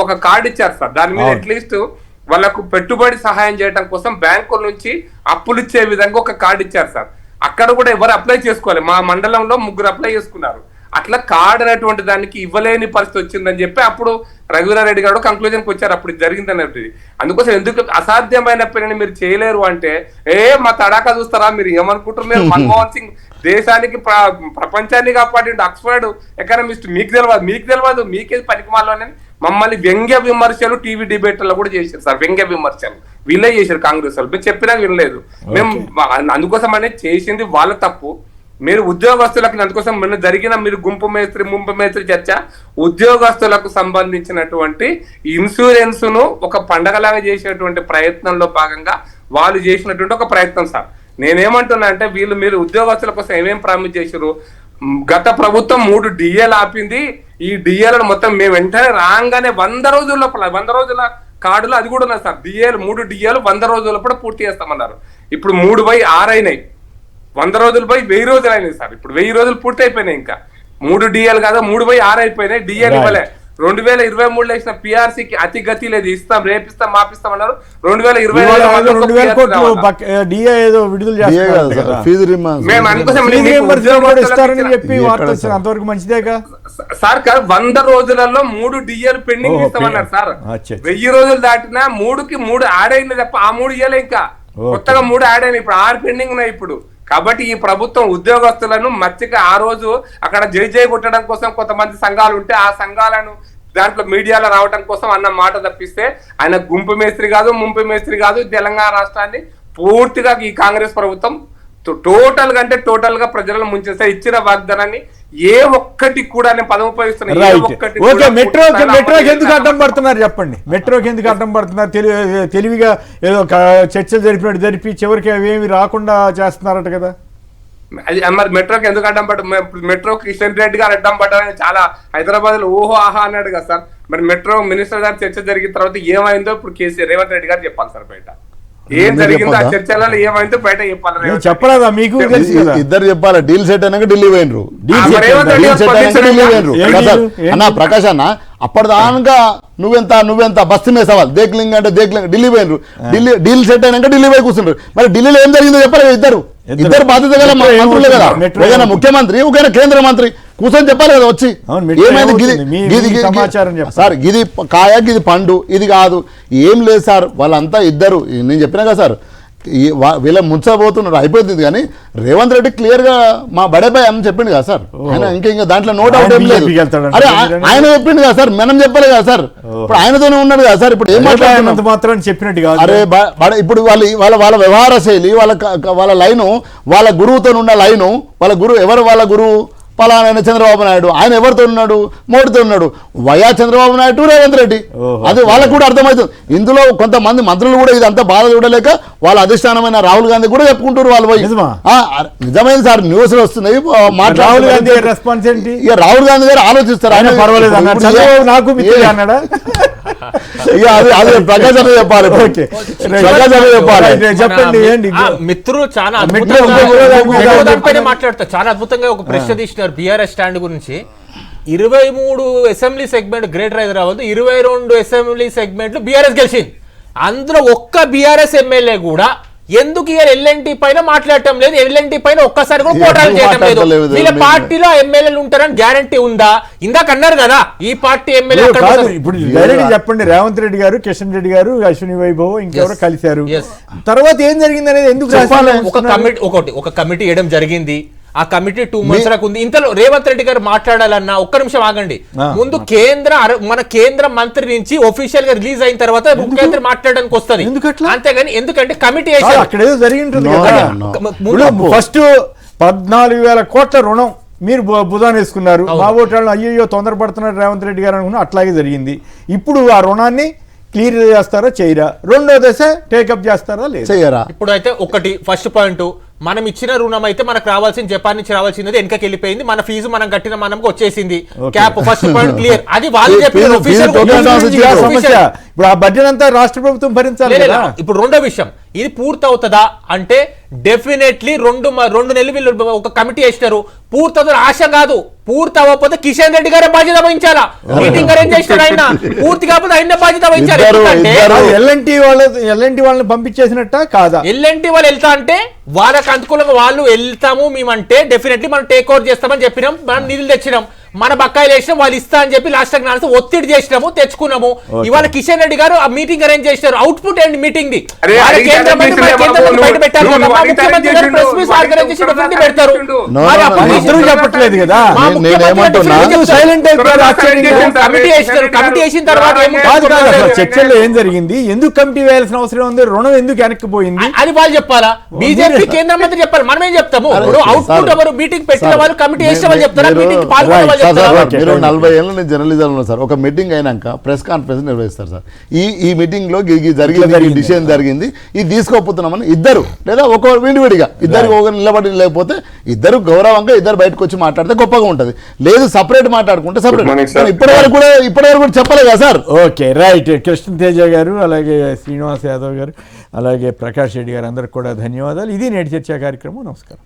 ఒక కార్డు ఇచ్చారు సార్. దాని మీద అట్లీస్ట్ వాళ్ళకు పెట్టుబడి సహాయం చేయడం కోసం బ్యాంకుల నుంచి అప్పులు ఇచ్చే విధంగా ఒక కార్డు ఇచ్చారు సార్. అక్కడ కూడా ఎవరు అప్లై చేసుకోవాలి, మా మండలంలో 3 అప్లై చేసుకున్నారు. అట్లా కార్డు అనేటువంటి దానికి ఇవ్వలేని పరిస్థితి వచ్చిందని చెప్పి అప్పుడు రఘువీరారెడ్డి గారు కంక్లూజన్కి వచ్చారు, అప్పుడు జరిగింది అనేది. అందుకోసం ఎందుకు అసాధ్యమైన పనిని మీరు చేయలేరు అంటే, మా తడాకా చూస్తారా మీరు ఏమనుకుంటారు? మీరు మన్మోహన్ సింగ్ దేశానికి ప్రపంచాన్ని కాపాడిండు, ఆక్స్ఫర్డ్ ఎకనామిస్ట్, మీకు తెలియదు మీకేది పనికిమాలని మమ్మల్ని వ్యంగ్య విమర్శలు టీవీ డిబేట్లలో కూడా చేశారు సార్. వ్యంగ్య విమర్శలు వీళ్ళే చేశారు, కాంగ్రెస్ వాళ్ళు. మీరు చెప్పినా వినలేదు. మేము అందుకోసం అనేది చేసింది వాళ్ళ తప్పు. మీరు ఉద్యోగస్తులకు అందుకోసం మొన్న జరిగిన మీరు గుంపు మేస్త్రి చర్చ, ఉద్యోగస్తులకు సంబంధించినటువంటి ఇన్సూరెన్స్ ను ఒక పండగలాగా చేసేటువంటి ప్రయత్నంలో భాగంగా వాళ్ళు చేసినటువంటి ఒక ప్రయత్నం సార్. నేనేమంటున్నా అంటే, మీరు ఉద్యోగస్తుల కోసం ఏమేం ప్రామిస్ చేశారు? గత ప్రభుత్వం 3 డిఏలు ఆపింది. ఈ డిఏలను మొత్తం మేము వెంటనే రాగానే 100 రోజుల కార్డులు అది కూడా ఉన్నాయి సార్. 3 డిఏలు 100 రోజుల లోపల పూర్తి చేస్తామన్నారు. ఇప్పుడు 3/6 అయినాయి, 100 రోజులపై 1000 రోజులు అయినాయి సార్. ఇప్పుడు 1000 రోజులు పూర్తి అయిపోయినాయి. ఇంకా 3 డిఏలు కాదు 3/6 అయిపోయినాయి. డిఏలు ఇవ్వలే. 2023 వేసిన పిఆర్సీకి అతి గతి లేదు, ఇస్తాం రేపిస్తాం మాపిస్తాం అన్నారు. 2020 అంతవరకు మంచిదేగా సార్. 100 రోజులలో 3 డిఏలు పెండింగ్ ఇస్తామన్నారు సార్. 1000 రోజులు దాటినా 3కి 3 యాడ్ అయింది తప్ప ఆ 3 ఇయ్యలే. ఇంకా కొత్తగా 3 యాడ్ అయినాయి. ఇప్పుడు 6 పెండింగ్ ఉన్నాయి ఇప్పుడు. కాబట్టి ఈ ప్రభుత్వం ఉద్యోగస్తులను మచ్చిగా ఆ రోజు అక్కడ జై కొట్టడం కోసం కొంతమంది సంఘాలు ఉంటే ఆ సంఘాలను దాంట్లో మీడియాలో రావడం కోసం అన్న మాట తప్పిస్తే ఆయన గుంపు మేస్త్రి కాదు, ముంపు మేస్త్రి కాదు. తెలంగాణ రాష్ట్రాన్ని పూర్తిగా ఈ కాంగ్రెస్ ప్రభుత్వం టోటల్ గా అంటే టోటల్ గా ప్రజలను ముంచేస్తే ఇచ్చిన వాగ్దానాన్ని ఏ ఒక్కటి కూడా నేను పదం ఉపయోగిస్తున్నా ఏ ఒక్కటి ఓకే, మెట్రోకి ఎందుకు అడ్డం పడుతున్నారు చెప్పండి. మెట్రోకి ఎందుకు అడ్డం పడుతున్నారు? తెలివిగా ఏదో చర్చలు జరిపినట్టు జరిపి చివరికి అవేమి రాకుండా చేస్తున్నారట కదా. అది మరి మెట్రోకి ఎందుకు అడ్డం పడ్డ మెట్రో కిషన్ రెడ్డి గారు అడ్డం పడ్డారని చాలా హైదరాబాద్ లో ఓహో ఆహా అన్నాడు కదా సార్. మరి మెట్రో మినిస్టర్ గారు చర్చ జరిగిన తర్వాత ఏమైందో ఇప్పుడు కేసీఆర్ రేవంత్ రెడ్డి గారు చెప్పాలి సార్. బయట ఏం జరిగిందో ఆ చర్చలలో ఏమైందో బయట చెప్పాలి. చెప్పలేదా మీకు? ఇద్దరు చెప్పాలి. డీల్ సెట్ అయినాక ఢిల్లీ పోయినరు. అన్న ప్రకాష్ అన్న అప్పటిదాకా నువ్వెంత బస్తీ మీద సవాల్ దేక్లింగ్ అంటే దేక్లింగ్ ఢిల్లీ పోయినరు. డీల్ సెట్ అయినాక ఢిల్లీ పోయి కూర్చుంటారు. మరి ఢిల్లీలో ఏం జరిగిందో చెప్పాలి. ఇద్దరు బాధ్యత గల మంత్రులే కదా. ఒకైనా ముఖ్యమంత్రి ఒకైనా కేంద్ర మంత్రి కూర్చొని చెప్పాలి కదా వచ్చి ఏమైంది సార్. గిది కాయ గిది పండు ఇది కాదు ఏం లేదు సార్. వాళ్ళంతా ఇద్దరు నేను చెప్పినా కదా సార్ వీళ్ళ ముంచబోతున్నారు అయిపోతుంది. కానీ రేవంత్ రెడ్డి క్లియర్ గా మా బడేబాయ్ అని చెప్పిండు కదా సార్. ఆయన ఇంకా దాంట్లో నో డౌట్ ఏం లేదు. అరే ఆయన చెప్పిండు కదా సార్, మనం చెప్పలేదు కదా సార్. ఇప్పుడు ఆయనతోనే ఉన్నాడు కదా సార్. ఇప్పుడు ఏం మాత్రం చెప్పినట్టు అరే ఇప్పుడు వాళ్ళ వ్యవహార శైలి వాళ్ళ లైను వాళ్ళ గురువుతో ఉన్న లైను వాళ్ళ గురువు ఎవరు వాళ్ళ గురువు పలానా చంద్రబాబు నాయుడు. ఆయన ఎవరితో ఉన్నాడు? మోడీతో ఉన్నాడు. వయా చంద్రబాబు నాయుడు రేవంత్ రెడ్డి. అది వాళ్ళకు కూడా అర్థమవుతుంది. ఇందులో కొంతమంది మంత్రులు కూడా ఇదంతా బాధ చూడలేక వాళ్ళ అధిష్టానమైన రాహుల్ గాంధీ కూడా చెప్పుకుంటారు వాళ్ళు పోయి. నిజమైంది సార్, న్యూస్ వస్తున్నాయి. రాహుల్ గాంధీ రెస్పాన్స్ ఏంటి? ఇక రాహుల్ గాంధీ గారు ఆలోచిస్తారు. ఆయన పర్వాలేదు అన్నాడు, నాకు అన్నాడా? అది ప్రకాశ్ అని చెప్పాలి. ప్రకాశ్ అని చెప్పాలి. చెప్పండి ఏంటి మిత్రులు చాలా మాట్లాడతారు. చాలా అద్భుతంగా ఒక ప్రశ్న తీసినారు బీఆర్ఎస్ స్టాండ్ గురించి. 23 assembly segment greater Hyderabad, 22 assembly సెగ్మెంట్లు బీఆర్ఎస్ గెలిచింది. అందులో ఒక్క బీఆర్ఎస్ ఎమ్మెల్యే కూడా ఎందుకు ఎల్ఎన్టీ పైన మాట్లాడటం లేదు, ఎల్ఎన్టీ పైన ఒక్కసారి కూడా పోరాటం చేయడం లేదు. వీళ్ళ పార్టీలో ఎమ్మెల్యేలు ఉంటారని గ్యారంటీ ఉందా? ఇందాక అన్నారు కదా ఈ పార్టీ ఎమ్మెల్యే. ఇప్పుడు డైరెక్ట్ చెప్పండి, రేవంత్ రెడ్డి గారు, కిషన్ రెడ్డి గారు, అశ్విని వైభవ్ ఇంకెవరో కలిశారు. తర్వాత ఏం జరిగింది అనేది ఎందుకు ఒక కమిటీ వేయడం జరిగింది. ఆ కమిటీ 2 months లకు ఉంది. ఇంతలో రేవంత్ రెడ్డి గారు మాట్లాడాలన్నా ఒక్క నిమిషం ఆగండి. ముందు మన కేంద్ర మంత్రి నుంచి ఒఫీషియల్ గా రిలీజ్ అయిన తర్వాత ముఖ్యమంత్రి మాట్లాడడానికి వస్తుంది. అంతేగాని ఎందుకంటే కమిటీ అక్కడ ఏదో జరిగి ఉంటుంది. ఫస్ట్ 14,000 కోట్ల రుణం మీరు భుజాన్ని వేసుకున్నారు. మా ఓటాలను అయ్యో తొందరపడుతున్నారు రేవంత్ రెడ్డి గారు అనుకున్నా అట్లాగే జరిగింది. ఇప్పుడు ఆ రుణాన్ని క్లియర్ చేస్తారా చేయరా? రెండో దశ టేకప్ చేస్తారా లేదా? ఇప్పుడు అయితే ఒకటి ఫస్ట్ పాయింట్, మనం ఇచ్చిన రుణం అయితే మనకు రావాల్సింది జపాన్ నుంచి రావాల్సింది వెనకకి వెళ్ళిపోయింది. మన ఫీజు మనం కట్టిన మనకు వచ్చేసింది. Cap first point clear. అది వాళ్ళు చెప్పిన ఇప్పుడు ఆ బడ్జెట్ అంతా రాష్ట్ర ప్రభుత్వం భరించాలి. ఇప్పుడు రెండో విషయం, ఇది పూర్తవుతుందా అంటే డెఫినెట్లీ 2 నెలలు వీళ్ళు ఒక కమిటీ వేసినారు. పూర్తవుతుంది ఆశ కాదు. పూర్తి అవ్వకపోతే కిషన్ రెడ్డి గారే బాధ్యత వహించాలా. మీటింగ్ అరేంజ్ చేసినారు ఆయన. పూర్తి కాకపోతే ఆయన బాధ్యత వహించారు. ఎల్ఎన్టీ వాళ్ళని పంపించేసినట్ట కాదా? ఎల్ఎన్టీ వాళ్ళు వెళ్తా అంటే వాళ్ళకి అనుకూలంగా వాళ్ళు వెళ్తాము మేమంటే డెఫినెట్లీ మనం టేక్ ఓవర్ చేస్తామని చెప్పినాం. మనం నిధులు తెచ్చినాం, మన బకాయిలు వేసినాం, వాళ్ళు ఇస్తా అని చెప్పి లాస్ట్ ఒత్తిడి చేసినాము, తెచ్చుకున్నాము. ఇవాళ కిషన్ రెడ్డి గారు ఆ మీటింగ్ అరేంజ్ చేసినారు. అవుట్పుట్ అండ్ మీటింగ్ ది కేంద్ర మంత్రి బయట పెట్టారు. ముఖ్యమంత్రి గారు ప్రెస్ మీట్ ఆర్గనైజ్ చేసి పెడతారు. చెప్పట్లేదు కదా. కమిటీ వేసిన తర్వాత చర్చల్లో ఏం జరిగింది? ఎందుకు కమిటీ వేయాల్సిన అవసరం ఉంది? రుణం ఎందుకు వెనక్కిపోయింది అది వాళ్ళు చెప్పాలా? బీజేపీ కేంద్ర మంత్రి చెప్పాలి, మనమేం చెప్తాము? అవుట్పుట్ ఎవరు మీటింగ్ పెట్టిన వాళ్ళు కమిటీ వేసిన వాళ్ళు చెప్తారా? మీటింగ్ పాల్గొన్న మీరు 40 ఏళ్ళు నేను జర్నలిజం ఉన్నా సార్. ఒక మీటింగ్ అయినాక ప్రెస్ కాన్ఫరెన్స్ నిర్వహిస్తారు సార్. ఈ మీటింగ్ లో జరిగింది, డిసిషన్ జరిగింది, ఇది తీసుకోపోతున్నామని ఇద్దరు లేదా ఒక విడివిడిగా ఇద్దరు ఒక నిలబడి లేకపోతే ఇద్దరు గౌరవంగా ఇద్దరు బయటకు వచ్చి మాట్లాడితే గొప్పగా ఉంటది. లేదు సపరేట్ మాట్లాడుకుంటే సపరేట్. ఇప్పటి వరకు కూడా చెప్పలేదు కదా sir. Okay right. Krishna Teja గారు, అలాగే శ్రీనివాస్ యాదవ్ గారు, అలాగే ప్రకాష్ రెడ్డి గారు అందరికి కూడా ధన్యవాదాలు. ఇది నేటి చర్చా కార్యక్రమం. నమస్కారం.